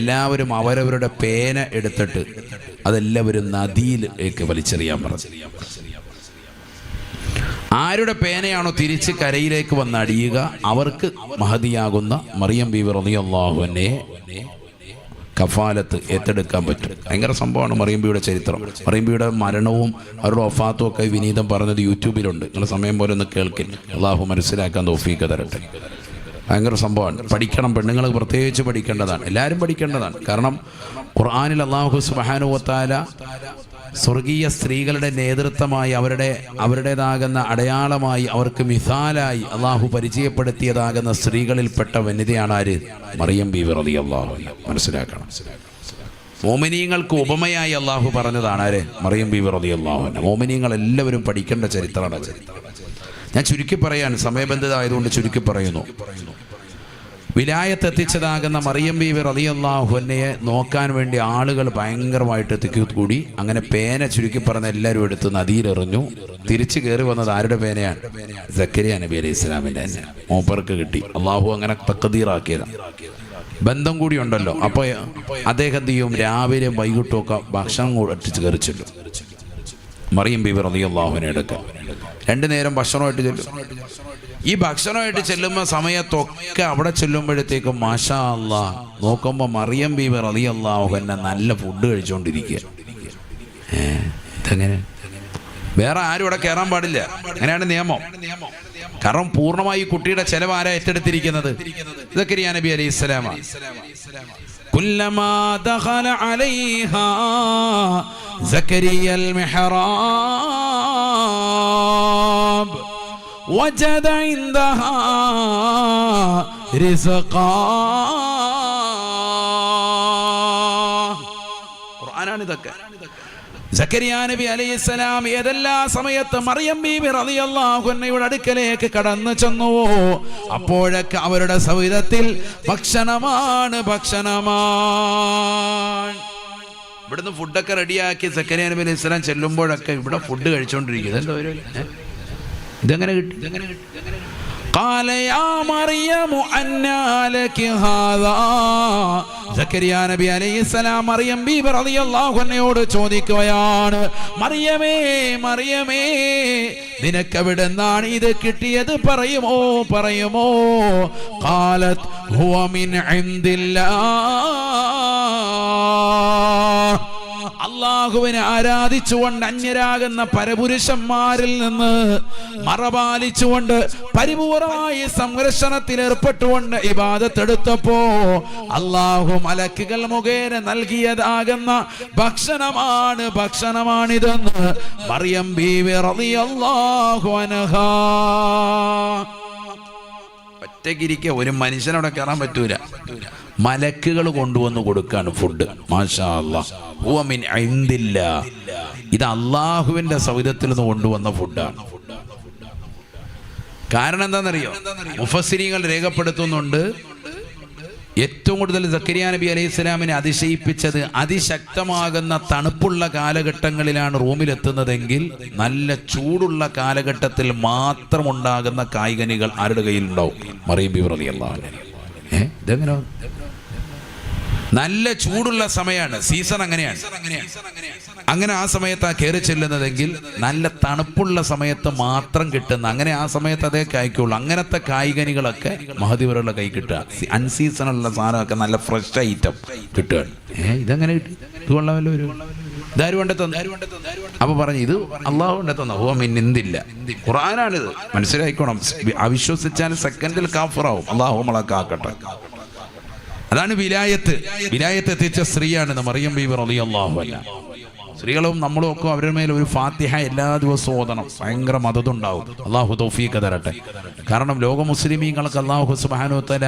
എല്ലാവരും അവരവരുടെ പേന എടുത്തിട്ട് അതെല്ലാവരും നദിയിലേക്ക് വലിച്ചെറിയാൻ പറഞ്ഞു. ആരുടെ പേനയാണോ തിരിച്ച് കരയിലേക്ക് വന്ന് അടിയുക, അവർക്ക് മഹദിയാകുന്ന മറിയം ബീവി റളിയല്ലാഹു അൻഹയെ കഫാലത്ത് ഏറ്റെടുക്കാൻ പറ്റും. ഭയങ്കര സംഭവമാണ് മറിയം ബീവിയുടെ ചരിത്രം. മറിയം ബീവിയുടെ മരണവും അവരുടെ വഫാത്തും ഒക്കെ വിനീതം പറഞ്ഞത് യൂട്യൂബിലുണ്ട്. നിങ്ങൾ സമയം പോലെ ഒന്ന് കേൾക്കിൻ. അള്ളാഹു മനസ്സിലാക്കാൻ തൗഫീഖ് തരട്ടെ. ഭയങ്കര സംഭവമാണ്, പഠിക്കണം. പെണ്ണുങ്ങൾ പ്രത്യേകിച്ച് പഠിക്കേണ്ടതാണ്, എല്ലാവരും പഠിക്കേണ്ടതാണ്. കാരണം ഖുർആനിൽ അല്ലാഹു സുബ്ഹാനഹു വ തആല സ്വർഗീയ സ്ത്രീകളുടെ നേതൃത്വമായി, അവരുടേതാകുന്ന അടയാളമായി, അവർക്ക് മിസാലായി അള്ളാഹു പരിചയപ്പെടുത്തിയതാകുന്ന സ്ത്രീകളിൽപ്പെട്ട വനിതയാണ് ആര്? മറിയം ബീവി റളിയല്ലാഹു അൻഹ. മനസ്സിലാക്കണം. മോമിനീങ്ങൾക്ക് ഉപമയായി അള്ളാഹു പറഞ്ഞതാണ് ആര്? മറിയം ബീവി റളിയല്ലാഹു അൻഹ. മോമിനീങ്ങൾ എല്ലാവരും പഠിക്കേണ്ട ചരിത്രമാണ്. ഞാൻ ചുരുക്കി പറയാൻ സമയബന്ധിത ആയതുകൊണ്ട് ചുരുക്കി പറയുന്നു. വിലായത്ത് എത്തിച്ചതാകുന്ന മറിയം ബീവി റളിയല്ലാഹു അൻഹയെ നോക്കാൻ വേണ്ടി ആളുകൾ ഭയങ്കരമായിട്ട് കൂടി. അങ്ങനെ പേന ചുരുക്കി പറഞ്ഞ എല്ലാവരും എടുത്ത് നദിയിലെറിഞ്ഞു. തിരിച്ചു കയറി വന്നത് ആരുടെ പേനയാണ്? സക്കരിയ നബി അലൈഹി ഇസ്ലാമിൻ്റെ തന്നെ. മൂപ്പർക്ക് കിട്ടി. അള്ളാഹു അങ്ങനെ തഖ്ദീറാക്കിയതാണ്. ബന്ധം കൂടി ഉണ്ടല്ലോ. അപ്പോൾ അദ്ദേഹം എന്ത് ചെയ്യും? രാവിലെയും വൈകിട്ടും ഒക്കെ ഭക്ഷണം എത്തിച്ച് കയറി ചെല്ലും. മറിയം ബീവി റളിയല്ലാഹു അൻഹയെ എടുക്കുക. 2 നേരം ഭക്ഷണമായിട്ട് ചെല്ലും. ഈ ഭക്ഷണമായിട്ട് ചെല്ലുന്ന സമയത്തൊക്കെ അവിടെ ചെല്ലുമ്പോഴത്തേക്കും മാഷാ അല്ലാഹ് നോക്കുമ്പോൾ മറിയം ബീവി റളിയല്ലാഹു അൻഹ നല്ല ഫുഡ് കഴിച്ചുകൊണ്ടിരിക്കുക. ഇതെങ്ങനെ? വേറെ ആരും ഇവിടെ കയറാൻ പാടില്ല. അങ്ങനെയാണ് നിയമം. കാരണം പൂർണ്ണമായി കുട്ടിയുടെ ചെലവ് ആരാ ഏറ്റെടുത്തിരിക്കുന്നത്? സക്കരിയ നബി അലൈഹി സ്വലാമാണ്. കുല്ലമാ ദഖല അലൈഹാ സക്കരിയൽ മിഹ്റാബ് വജദ ഇൻദഹാ റിസ്ഖാ. ഖുർആനാണ് ഇതൊക്കെ. സക്കരിയ നബി അലൈഹിസ്സലാം ഏതെല്ലാ സമയത്ത് മറിയം ബീബി റളിയല്ലാഹു അൻഹയുടെ അടുക്കലേക്ക് കടന്നു ചെന്നുവോ അപ്പോഴൊക്കെ അവരുടെ സൗദത്തിൽ ഭക്ഷണമാണ്. ഇവിടുന്ന് ഫുഡൊക്കെ റെഡിയാക്കി സക്കരിയ നബി അലൈഹിസ്സലാം ചെല്ലുമ്പോഴൊക്കെ ഇവിടെ ഫുഡ് കഴിച്ചുകൊണ്ടിരിക്കുന്നത്. എന്താ ഇതെങ്ങനെ കിട്ടി? قال يا مريم أنى لك هذا. സക്കരിയ നബി അലൈഹിസ്സലാം മറിയം ബീബി റളിയല്ലാഹു അൻഹയോട് ചോദിക്കുകയാണ്, മറിയമേ മറിയമേ നിനക്ക് എവിടെന്നാണ് ഇത് കിട്ടിയത്? പറയുമോ? ഖാലത് ഹുവ മിൻ ഇൻദില്ലാഹ്. അള്ളാഹുവിനെ ആരാധിച്ചുകൊണ്ട് അന്യരാകുന്ന പരപുരുഷന്മാരിൽ നിന്ന് മറപാലിച്ചുകൊണ്ട് പരിപൂർണമായി സംരക്ഷണത്തിൽ ഏർപ്പെട്ടുകൊണ്ട് ഇബാദത്തെടുത്തപ്പോ അള്ളാഹു മലക്കുകൾ മുഖേന നൽകിയതാകുന്ന ഭക്ഷണമാണിതെന്ന് മറിയം ബീവി റളിയല്ലാഹു അൻഹാ. ഒറ്റയ്ക്കിരിക്കുക ഒരു മനുഷ്യനോടെ കയറാൻ പറ്റൂല. മലക്കുകൾ കൊണ്ടുവന്ന് കൊടുക്കാണ് ഫുഡ്. മാഷാ അല്ലാഹ്. ഹുവ മിൻ ഇൻദില്ലാഹ്. ഇത് അള്ളാഹുവിന്റെ സൗദത്തിൽ നിന്ന് കൊണ്ടുവന്ന ഫുഡാണ്. കാരണം എന്താണെന്നറിയോ? മുഫസ്സിരീങ്ങൾ രേഖപ്പെടുത്തുന്നുണ്ട്, ഏറ്റവും കൂടുതൽ സക്കരിയ നബി അലൈഹി സ്വലാമിനെ അതിശയിപ്പിച്ചത് അതിശക്തമാകുന്ന തണുപ്പുള്ള കാലഘട്ടങ്ങളിലാണ് റൂമിലെത്തുന്നതെങ്കിൽ നല്ല ചൂടുള്ള കാലഘട്ടത്തിൽ മാത്രം ഉണ്ടാകുന്ന കായ്കനികൾ ആരുടെ കയ്യിലുണ്ടാവും? മറിയം ബീവി റളിയല്ലാഹു അൻഹ. ഇതെങ്ങനെ? നല്ല ചൂടുള്ള സമയമാണ്, സീസൺ അങ്ങനെയാണ്. അങ്ങനെ ആ സമയത്താണ് കയറി ചെല്ലുന്നതെങ്കിൽ നല്ല തണുപ്പുള്ള സമയത്ത് മാത്രം കിട്ടുന്ന, അങ്ങനെ ആ സമയത്ത് അതേ കായ്ക്കുള്ളൂ. അങ്ങനത്തെ കായ്കനികളൊക്കെ മഹദിവറുടെ കൈ കിട്ടുക. അൺസീസണുള്ള സാധനമൊക്കെ നല്ല ഫ്രഷ് ഐറ്റം കിട്ടുകയാണ്. ഇതെങ്ങനെ കിട്ടി? ഇത് കൊള്ളാമല്ലോ. ഒരു ഇതാര് കൊണ്ടെത്തുന്നു? അപ്പൊ പറഞ്ഞു ഇത് അള്ളാഹു കൊണ്ടെത്തുന്ന. ഹുവ മിൻ ഇൻദില്ല. ഖുർആനാണിത്, മനസ്സിലായിക്കോണം. അവിശ്വസിച്ചാൽ സെക്കൻഡിൽ കാഫിറാവും. അള്ളാഹു നമ്മളെ കാക്കട്ടെ. അതാണ് വിലായത്ത്. വിലായത്ത് എത്തിച്ച സ്ത്രീയാണ് മറിയം ബീവി റളിയല്ലാഹു അൻഹ. സ്ത്രീകളും നമ്മളും ഒക്കെ അവരുടെ മേൽ ഒരു ഫാത്തിഹ എല്ലാ ദിവസവും ഓതണം. ഭയങ്കര മദതുണ്ടാവും. അള്ളാഹു തൗഫീഖ് തരട്ടെ. കാരണം ലോക മുസ്ലിമീങ്ങൾക്ക് അള്ളാഹു സുബ്ഹാനഹു വ തആല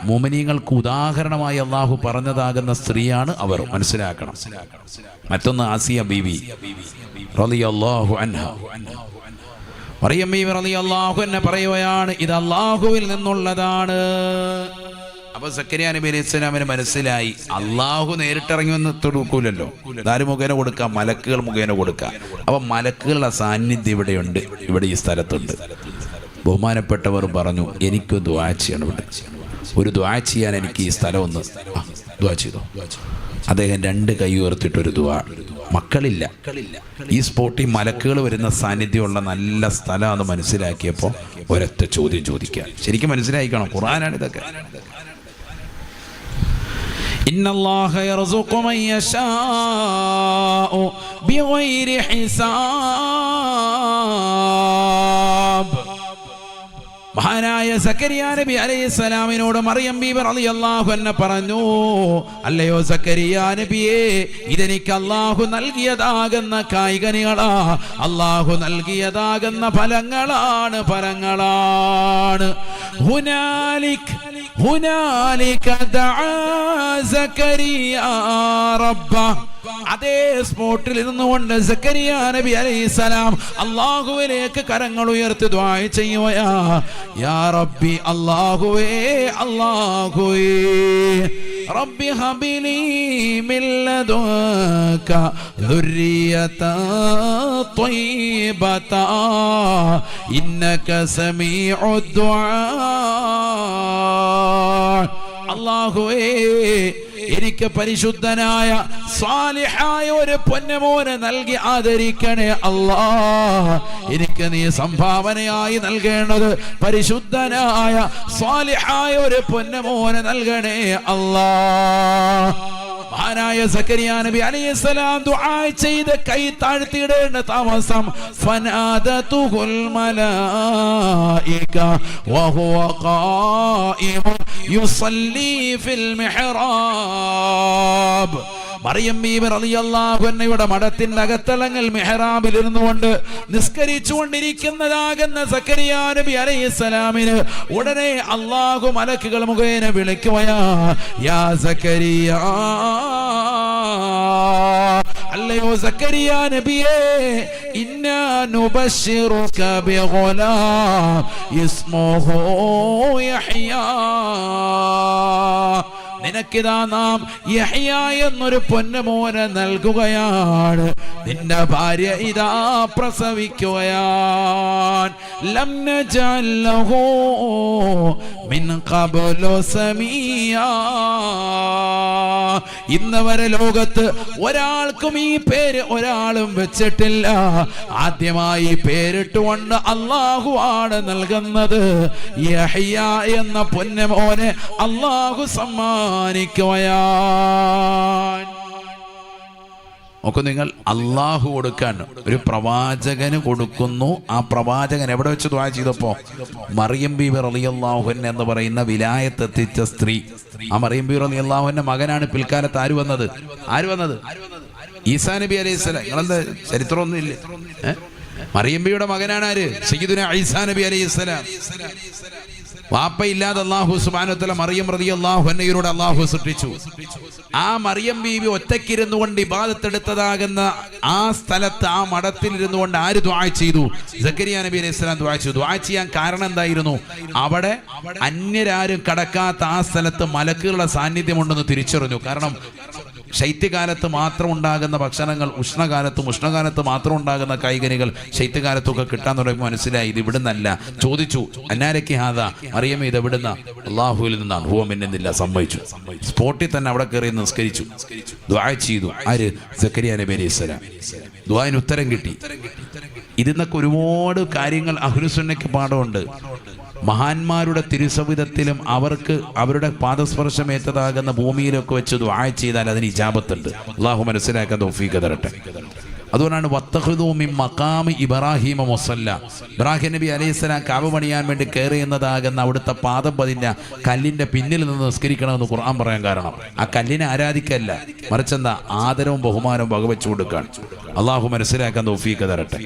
മുഅ്മിനീങ്ങൾക്ക് ഉദാഹരണമായി അള്ളാഹു പറഞ്ഞതാകുന്ന സ്ത്രീയാണ് അവർ, മനസ്സിലാക്കണം. മറ്റൊന്ന് ആസിയ ബീവി റളിയല്ലാഹു അൻഹ. മറിയം ബീവി റളിയല്ലാഹു അൻഹ പറയുകയാണ്, ഇത് അള്ളാഹുവിൽ നിന്നുള്ളതാണ്. അപ്പൊ സക്കരിയ നബി അലൈഹി സ്വലാമിന് മനസ്സിലായി, അള്ളാഹു നേരിട്ടിറങ്ങി വന്ന് കൊടുക്കൂലല്ലോ, ആര് മുഖേന കൊടുക്കാം? മലക്കുകൾ മുഖേന കൊടുക്കാം. അപ്പൊ മലക്കുകളുടെ സാന്നിധ്യം ഇവിടെയുണ്ട്, ഇവിടെ ഈ സ്ഥലത്തുണ്ട്. ബഹുമാനപ്പെട്ടവർ പറഞ്ഞു, എനിക്ക് ദുആ ചെയ്യണം, ഇവിടെ ഒരു ദുആ ചെയ്യാൻ എനിക്ക് ഈ സ്ഥലം ഒന്ന് ദുആ ചെയ്തോ. അദ്ദേഹം 2 കൈ ഉയർത്തിയിട്ടൊരു ദുആ. മക്കളില്ല, ഈ സ്പോട്ടിൽ മലക്കുകൾ വരുന്ന സാന്നിധ്യമുള്ള നല്ല സ്ഥലമാണെന്ന് മനസ്സിലാക്കിയപ്പോൾ ഒരൊറ്റ ചോദ്യം ചോദിക്കുക. ശരിക്കും മനസ്സിലായിക്കണം, ഖുർആനാണ് ഇതൊക്കെ. ഇന്നല്ലാഹ യർസുഖു മൻ യശാഉ ബിഗൈരി ഹിസാബ്. മഹാനായ സക്കരിയ നബി അലൈഹിസ്സലാമിനോട് മറിയം ബീബി റളിയല്ലാഹു അൻഹ പറഞ്ഞു, അല്ലയോ സക്കരിയ നബിയേ, ഇതെനിക്ക് അല്ലാഹു നൽകിയതാകുന്ന കായ്കനികളാ, അല്ലാഹു നൽകിയതാകുന്ന ഫലങ്ങളാണ്. ഹുനാലിക ദഅ സക്കരിയ റബ്ബ. അതേ സ്പോട്ടിൽ ഇരുന്നുകൊണ്ട് സക്കരിയ നബി അലൈഹിസ്സലാം അല്ലാഹുവിലേക്ക് കരങ്ങൾ ഉയർത്തി ദുആ ചെയ്യുകയാ. യാ റബ്ബി, അല്ലാഹുവേ അല്ലാഹുവേ, റബ്ബി ഹബിലി മിൻ ലദുൻക ദുർരിയതൻ ത്വയ്യിബത ഇന്നക സമീഉദ് ദുആ. അല്ലാഹുവേ, എനിക്ക് പരിശുദ്ധനായ സ്വാലിഹായ ഒരു പൊന്നമോനെ നൽകി ആദരിക്കണേ അല്ലാ. എനിക്ക് നീ സംഭാവനയായി നൽകേണ്ടത് പരിശുദ്ധനായ സ്വാലിഹായ ഒരു പൊന്നമോനെ നൽകണേ അല്ലാ. മഹാനായ സക്കരിയ നബി അലൈഹിസ്സലാം ദുആ ചെയ്ത് കൈ താഴ്ത്തിയിടേണ്ട താമസം ഫനാദതുൽ മലായിക വഹുവ ഖായിമുൻ യുസല്ലി ഫിൽ മിഹ്റാബ്. മറിയം ബീബി റളിയല്ലാഹു അൻഹയുടെ മഠത്തിന്റെ അകത്തളങ്ങൾ മിഹ്റാബിൽ ഇരുന്നുകൊണ്ട് നിസ്കരിച്ചുകൊണ്ടിരിക്കുന്നതാകുന്ന സക്കരിയ നബി അലൈഹിസ്സലാമിന് ഉടനെ അല്ലാഹു മലക്കുകൾ മുഖേന വിളിക്കുകയാ. യാ സക്കരിയ, അല്ലയോ സക്കരിയ നബിയേ, ഇന്നാ നുബശ്ശിറുക ബിഗുലാം ഇസ്മുഹു യഹ്യാ. നിനക്കിതാ നാം യഹ്യ എന്നൊരു പൊന്നമോനെ നൽകുകയാണ്. നിന്റെ ഭാര്യ ഇതാ പ്രസവിക്കുകയാണ്. ലം നജഅൽ ലഹു മിൻ ഖബ്ലു സമീയ. ഇന്ന് വരെ ലോകത്ത് ഒരാൾക്കും ഈ പേര് ഒരാളും വെച്ചിട്ടില്ല. ആദ്യമായി പേരിട്ടുകൊണ്ട് അല്ലാഹു ആണ് നൽകുന്നത്. യഹ്യ എന്ന പൊന്നമോനെ അല്ലാഹു സമ്മാനിക്കുകയാണ്. ഒക്കെ നിങ്ങൾ അല്ലാഹു കൊടുക്കാൻ ഒരു പ്രവാചകന് കൊടുക്കുന്നു. ആ പ്രവാചകൻ എവിടെ വെച്ച് ദുആ ചെയ്തപ്പോ മറിയം ബീബി റളിയല്ലാഹു അൻഹ എന്ന് പറയുന്ന വിലായത്ത് എത്തിച്ച സ്ത്രീ, ആ മറിയം ബീബി റളിയല്ലാഹു അൻഹ മകനാണ് പിൽക്കാലത്ത് ആര് വന്നത്? ഈസാ നബി അലൈഹിസ്സലാം. നിങ്ങളെന്താ ചരിത്രമൊന്നും ഇല്ലേ? മറിയം ബീവിയുടെ മകനാണ് ആര്? സയ്യിദുനാ ഈസാ നബി അലൈഹിസ്സലാം. വാപ്പയില്ലാതെ അല്ലാഹു സുബ്ഹാനഹു വ തആല മറിയം റളിയല്ലാഹു അൻഹയോട് അല്ലാഹു സൃഷ്ടിച്ചു. ആ മറിയം ബീവി ഒറ്റയ്ക്കിരുന്നു കൊണ്ട് ഇബാദത്തെടുത്തതാകുന്ന ആ സ്ഥലത്ത്, ആ മഠത്തിൽ കൊണ്ട് ആര് ദുആ ചെയ്തു? സക്കരിയ നബി അലൈഹിസ്സലാം ദുആ ചെയ്തു. ദുആ ചെയ്യാൻ കാരണം എന്തായിരുന്നു? അവിടെ അന്യരാരും കടക്കാത്ത ആ സ്ഥലത്ത് മലക്കുകളുടെ സാന്നിധ്യമുണ്ടെന്ന് തിരിച്ചറിഞ്ഞു. കാരണം ശൈത്യകാലത്ത് മാത്രം ഉണ്ടാകുന്ന ഭക്ഷണങ്ങൾ ഉഷ്ണകാലത്ത് മാത്രം ഉണ്ടാകുന്ന കായ്കനികൾ ശൈത്യകാലത്തൊക്കെ കിട്ടാൻ തുടങ്ങി മനസ്സിലായി ഇത് ഇവിടുന്നല്ല. ചോദിച്ചു, അന്നാരക്ക് ഹാദാ, മറിയമേ ഇത് എവിടുന്ന? അല്ലാഹുവിൽ നിന്നാണ്. ഹുവ മിന്നില്ല. സമ്മതിച്ചു. സ്പോട്ടിൽ തന്നെ അവിടെ കയറി നിസ്കരിച്ചു, ദുആ ചെയ്തു. ആര്? സക്കരിയ നബി അലൈഹിസ്സലാം. ദുആന് ഉത്തരം കിട്ടി. ഇതിന്നൊക്കെ ഒരുപാട് കാര്യങ്ങൾ അഹ്ലുസുന്നയ്ക്ക് പാഠമുണ്ട്. മഹാന്മാരുടെ തിരുസവിധത്തിലും അവർക്ക് അവരുടെ പാദസ്പർശമേറ്റതാകുന്ന ഭൂമിയിലൊക്കെ വെച്ച് ദുആ ചെയ്താൽ അതിന് ഇജാബത്തുണ്ട്. അല്ലാഹു മനസ്സിലാക്കാൻ തൗഫീഖ് തരട്ടെ. അതുകൊണ്ടാണ് വത്തഖദൂ മിൻ മഖാമി ഇബ്രാഹിമ മുസല്ല. ഇബ്രാഹിം നബി അലൈഹിസ്സലാം കഅബ പണിയാൻ വേണ്ടി കയറിയെന്നതാകുന്ന അവിടുത്തെ പാദം പതിഞ്ഞ കല്ലിന്റെ പിന്നിൽ നിന്ന് നിസ്കരിക്കണമെന്ന് ഖുർആൻ പറയാൻ കാരണം ആ കല്ലിനെ ആരാധിക്കല്ല, മറിച്ചെന്താ ആദരവും ബഹുമാനവും വകവെച്ചു കൊടുക്കാൻ. അല്ലാഹു മനസ്സിലാക്കാൻ തൗഫീഖ് തരട്ടെ.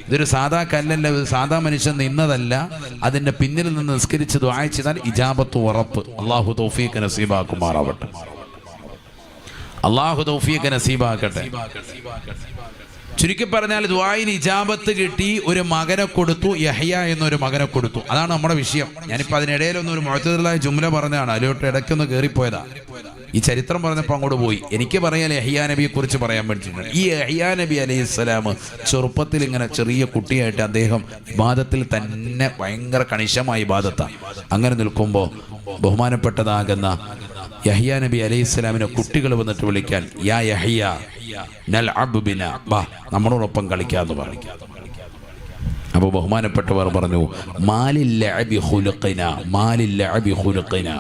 ഇതൊരു സാധാ കല്ലല്ല, സാധാ മനുഷ്യൻ നിന്നതല്ല. അതിന്റെ പിന്നിൽ നിന്ന് നിസ്കരിച്ച് ദുആ ചെയ്താൽ ഇജാബത്ത് ഉറപ്പ്. അല്ലാഹു തൗഫീഖ് നസീബാക്കുമാറാവട്ടെ. അല്ലാഹു തൗഫീഖ് നസീബാക്കട്ടെ. ചുരുക്കി പറഞ്ഞാൽ ദുആയിൽ ഇജാബത്ത് കിട്ടി. ഒരു മകനെ കൊടുത്തു, യഹ്യ എന്നൊരു മകനെ കൊടുത്തു. അതാണ് നമ്മുടെ വിഷയം. ഞാനിപ്പോൾ അതിനിടയിലൊന്നും ഒരു മുഅ്തദിലായ ജുംല പറഞ്ഞതാണ്, അതിലോട്ട് ഇടയ്ക്കൊന്ന് കയറിപ്പോയതാ. ഈ ചരിത്രം പറഞ്ഞപ്പോൾ അങ്ങോട്ട് പോയി. എനിക്ക് പറയാൻ യഹ്യ നബിയെ കുറിച്ച് പറയാൻ വേണ്ടിയിട്ടുണ്ട്. ഈ യഹ്യ നബി അലൈഹിസ്സലാം ചെറുപ്പത്തിൽ ഇങ്ങനെ ചെറിയ കുട്ടിയായിട്ട് അദ്ദേഹം ഇബാദത്തിൽ തന്നെ ഭയങ്കര കണിശമായ ഇബാദത്താണ്. അങ്ങനെ നിൽക്കുമ്പോൾ ബഹുമാനപ്പെട്ടതാകുന്ന യഹ്യ നബി അലൈഹിസ്സലാമിനെ കുട്ടികൾ വന്നിട്ട് വിളിക്കാൻ, യാ യഹ്യ നൽഅബ് ബിനാ, ബാ നമ്മളോടൊപ്പം കളിക്കാന്ന് പറഞ്ഞു. അപ്പോൾ ബഹുമാനപ്പെട്ടവർ പറഞ്ഞു, മാലിൽ ലഅബി ഖുലുഖിനാ, മാലിൽ ലഅബി ഖുലുഖിനാ.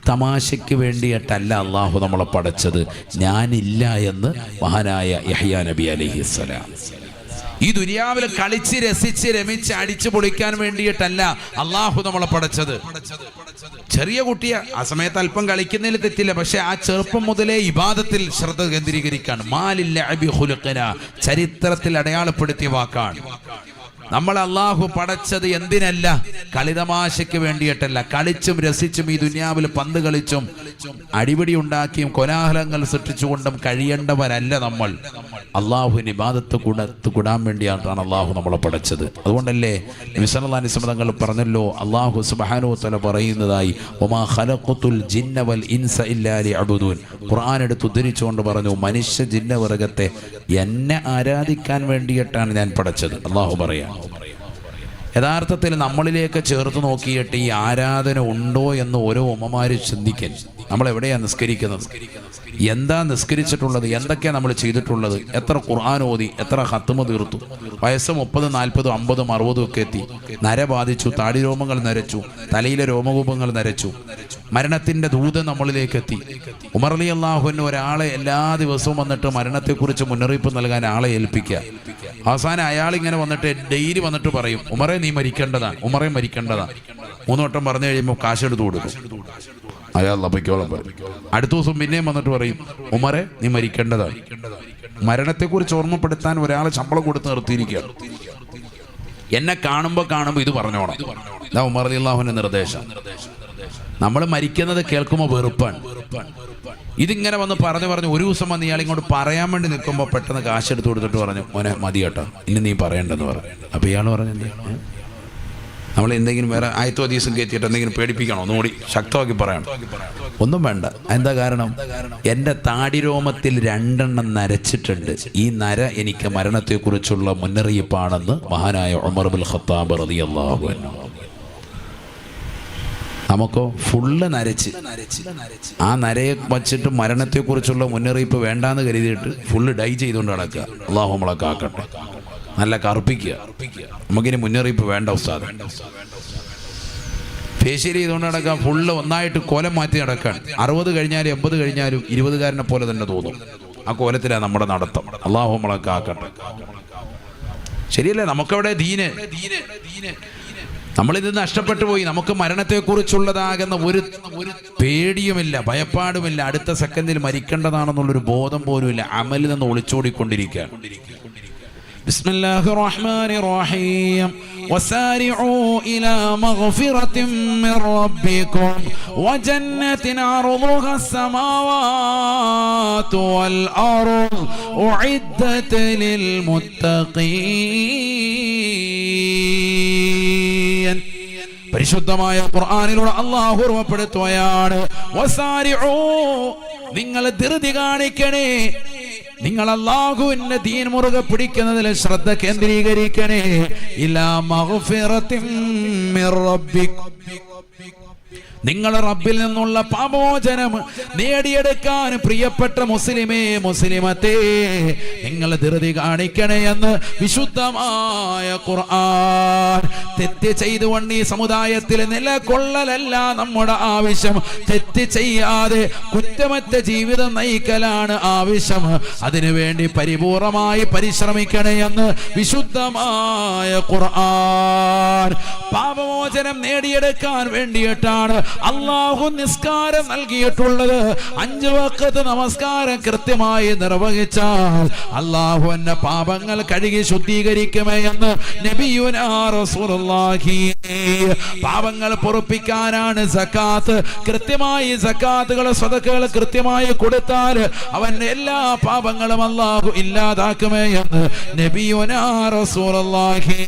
തമാശയ്ക്ക് വേണ്ടിയിട്ടല്ല അള്ളാഹു നമ്മളെ പടച്ചത്, ഞാനില്ല എന്ന് മഹാനായ യഹ്യ നബി അലൈഹിസ്സലാം. ഈ ദുനിയാവിൽ കളിച്ച് രസിച്ച് രമിച്ച് അടിച്ചു പൊളിക്കാൻ വേണ്ടിയിട്ടല്ല അള്ളാഹു നമ്മളെ പടച്ചത്. ചെറിയ കുട്ടിയെ ആ സമയത്ത് അല്പം കളിക്കുന്നതിൽ തെറ്റില്ല, പക്ഷെ ആ ചെറുപ്പം മുതലേ ഇബാദത്തിൽ ശ്രദ്ധ കേന്ദ്രീകരിക്കാണ്. മാലിൽ ലഅബി ഖുലുഖിനാ, ചരിത്രത്തിൽ അടയാളപ്പെടുത്തിയ വാക്കാണ്. നമ്മൾ അള്ളാഹു പടച്ചത് എന്തിനല്ല? കളിതമാശയ്ക്ക് വേണ്ടിയിട്ടല്ല. കളിച്ചും രസിച്ചും ഈ ദുനിയാവിൽ പന്ത് കളിച്ചും അടിപിടി ഉണ്ടാക്കിയും കോലാഹലങ്ങൾ സൃഷ്ടിച്ചുകൊണ്ടും കഴിയേണ്ടവരല്ല നമ്മൾ. അള്ളാഹുവിന് ഇബാദത്ത് കൂടാൻ വേണ്ടിയാണ് അള്ളാഹു നമ്മളെ പടച്ചത്. അതുകൊണ്ടല്ലേ നബി സല്ലല്ലാഹു അലൈഹി വസല്ലം തങ്ങൾ പറഞ്ഞല്ലോ, അള്ളാഹു സുബ്ഹാനഹു വ തആല പറയുന്നതായി വമാ ഖലഖതുൽ ജിന്ന വൽ ഇൻസ ഇല്ലാ ലിയഅ്ബുദൂൻ. ഖുർആൻ എടുത്ത് ഉദ്ധരിച്ചുകൊണ്ട് പറഞ്ഞു, മനുഷ്യ ജിന്ന വർഗത്തെ എന്നെ ആരാധിക്കാൻ വേണ്ടിയിട്ടാണ് ഞാൻ പടച്ചത്. അള്ളാഹു പറയാം. യഥാർത്ഥത്തിൽ നമ്മളിലേക്ക് ചേർത്ത് നോക്കിയിട്ട് ഈ ആരാധന ഉണ്ടോ എന്ന് ഓരോ ഉമ്മമാര് ചിന്തിക്കാൻ. നമ്മൾ എവിടെയാണ് നിസ്കരിക്കുന്നത്? എന്താ നിസ്കരിച്ചിട്ടുള്ളത്? എന്തൊക്കെയാണ് നമ്മൾ ചെയ്തിട്ടുള്ളത്? എത്ര ഖുർആൻ ഓതി? എത്ര ഖത്മ തീർത്തു? വയസ്സ് 30, 40, 50, 60 ഒക്കെ എത്തി. നര ബാധിച്ചു, താടി രോമങ്ങൾ നരച്ചു, തലയിലെ രോമകൂപങ്ങൾ നരച്ചു, മരണത്തിന്റെ ദൂത് നമ്മളിലേക്ക് എത്തി. ഉമർ റളിയല്ലാഹു അൻഹു ഒരാളെ എല്ലാ ദിവസവും വന്നിട്ട് മരണത്തെക്കുറിച്ച് മുന്നറിയിപ്പ് നൽകാൻ ആളെ ഏൽപ്പിക്കുക. അവസാനം അയാൾ ഇങ്ങനെ വന്നിട്ട് ഡെയിലി വന്നിട്ട് പറയും, ഉമറെ നീ മരിക്കേണ്ടതാണ്, ഉമറെ മരിക്കേണ്ടതാണ്. 3 വട്ടം പറഞ്ഞു കഴിയുമ്പോൾ കാശെടുത്ത് കൊടുക്കും. അയാൾ അപ്പയ്ക്കോളം പറയും. അടുത്ത ദിവസം പിന്നെയും വന്നിട്ട് പറയും, ഉമറെ നീ മരിക്കേണ്ടതാണ്. മരണത്തെക്കുറിച്ച് ഓർമ്മപ്പെടുത്താൻ ഒരാളെ ശമ്പളം കൊടുത്ത് നിർത്തിയിരിക്കുകയാണ്. എന്നെ കാണുമ്പോൾ ഇത് പറഞ്ഞോണം. ഇതാ ഉമർ റളിയല്ലാഹു അൻഹുവിന്റെ നിർദ്ദേശം. നമ്മൾ മരിക്കുന്നത് കേൾക്കുമ്പോൾ വെറുപ്പാണ്. ഇതിങ്ങനെ വന്ന് പറഞ്ഞു ഒരു ദിവസം വന്ന് ഇയാൾ ഇങ്ങോട്ട് പറയാൻ വേണ്ടി നിൽക്കുമ്പോൾ പെട്ടെന്ന് കാശെടുത്ത് കൊടുത്തിട്ട് പറഞ്ഞു, മോനെ മതി കേട്ടോ, ഇനി നീ പറയണ്ടെന്ന് പറഞ്ഞു. അപ്പോൾ ഇയാൾ പറഞ്ഞു, നമ്മൾ എന്തെങ്കിലും വേറെ ആയത്തോ ഹദീസും കയറ്റിയിട്ട് എന്തെങ്കിലും പേടിപ്പിക്കണോ? ഒന്നുകൂടി ശക്തമാക്കി പറയണം. ഒന്നും വേണ്ട. എന്താ കാരണം? എൻ്റെ താടിരോമത്തിൽ 2 നരച്ചിട്ടുണ്ട്. ഈ നര എനിക്ക് മരണത്തെക്കുറിച്ചുള്ള മുന്നറിയിപ്പാണെന്ന് മഹാനായ ഉമർ ഇബ്നുൽ ഖത്താബ് റളിയല്ലാഹു അൻഹു. നമുക്കോ ഫുള്ള് നരച്ച്, ആ നരയെ വച്ചിട്ട് മരണത്തെക്കുറിച്ചുള്ള മുന്നറിയിപ്പ് വേണ്ടാന്ന് കരുതിയിട്ട് ഫുള്ള് ഡൈ ചെയ്തുകൊണ്ട് നടക്കുക. അള്ളാഹു നമ്മളെ കാക്കട്ടെ. നല്ല കറുപ്പിക്കുക. നമുക്കിനി മുന്നറിയിപ്പ് വേണ്ട ഉസ്താദ്. ഫേഷ്യൽ ചെയ്തുകൊണ്ട് നടക്കാം. ഫുള്ള് ഒന്നായിട്ട് കോലം മാറ്റി നടക്കാൻ. 60 കഴിഞ്ഞാലും 80 കഴിഞ്ഞാലും 20കാരനെ പോലെ തന്നെ തോന്നും. ആ കോലത്തിലാണ് നമ്മുടെ നടത്തം. അള്ളാഹു നമ്മളെ കാക്കട്ടെ. ശരിയല്ലേ? നമുക്കവിടെ ദീന്. നമ്മളിത് നഷ്ടപ്പെട്ടു പോയി. നമുക്ക് മരണത്തെക്കുറിച്ചുള്ളതാകുന്ന ഒരു പേടിയുമില്ല, ഭയപ്പാടുമില്ല. അടുത്ത സെക്കൻഡിൽ മരിക്കേണ്ടതാണെന്നുള്ളൊരു ബോധം പോലും ഇല്ല. അമലിൽ നിന്ന് ഒളിച്ചോടിക്കൊണ്ടിരിക്കുകയാണ്. ബിസ്മില്ലാഹിർ റഹ്മാനിർ റഹീം. വസാരിഊ ഇലാ മഗ്ഫിറത്തിൻ മിർ റബ്ബികും വജന്നത്തിൻ അർദുഹാസ് സമാവാതു വൽ അർദ് ഉഇദ്ദത് ലിൽ മുത്തഖീൻ. പരിശുദ്ധമായ ഖുർആനിലൂടെ അല്ലാഹു ഓർമ്മപ്പെടുത്തുകയാണ്, വസാരിഊ, നിങ്ങൾ ധൃതി കാണിക്കണേ, നിങ്ങൾ അല്ലാഹുവിന്റെ ദീൻ മുറുകെ പിടിക്കുന്നതിൽ ശ്രദ്ധ കേന്ദ്രീകരിക്കണേ. ഇലാ മഗ്ഫിറത്തിൻ മിർ റബ്ബികും, നിങ്ങൾ റബ്ബിൽ നിന്നുള്ള പാപമോചനം നേടിയെടുക്കാൻ പ്രിയപ്പെട്ട മുസ്ലിമേ, മുസ്ലിമത്തെ, നിങ്ങൾ ധൃതി കാണിക്കണേ എന്ന് വിശുദ്ധമായ ഖുർആൻ. തെറ്റ് ചെയ്തുകൊണ്ട് ഈ സമുദായത്തിൽ നിലകൊള്ളലല്ല നമ്മുടെ ആവശ്യം. തെറ്റ് ചെയ്യാതെ കുറ്റമറ്റ ജീവിതം നയിക്കലാണ് ആവശ്യം. അതിനുവേണ്ടി പരിപൂർണമായി പരിശ്രമിക്കണേ എന്ന് വിശുദ്ധമായ ഖുർആൻ. പാപമോചനം നേടിയെടുക്കാൻ വേണ്ടിയിട്ടാണ് അല്ലാഹു നിസ്കാരം നൽകിയിട്ടുള്ളത്. 5 വഖത്ത് നമസ്കാരം കൃത്യമായി നിർവഹിച്ചാൽ അല്ലാഹു എന്റെ പാപങ്ങൾ കഴുകി ശുദ്ധീകരിക്കുമേ എന്ന് നബിയുനാ റസൂലുള്ളാഹി. പാപങ്ങൾ പൊറുപ്പിക്കാനാണ് സക്കാത്ത്. കൃത്യമായി സക്കാത്തുകൾ, സദഖകൾ കൃത്യമായി കൊടുത്താൽ അവന്റെ എല്ലാ പാപങ്ങളും അല്ലാഹു ഇല്ലാതാക്കുമേ എന്ന് നബിയുനാ റസൂലുള്ളാഹി.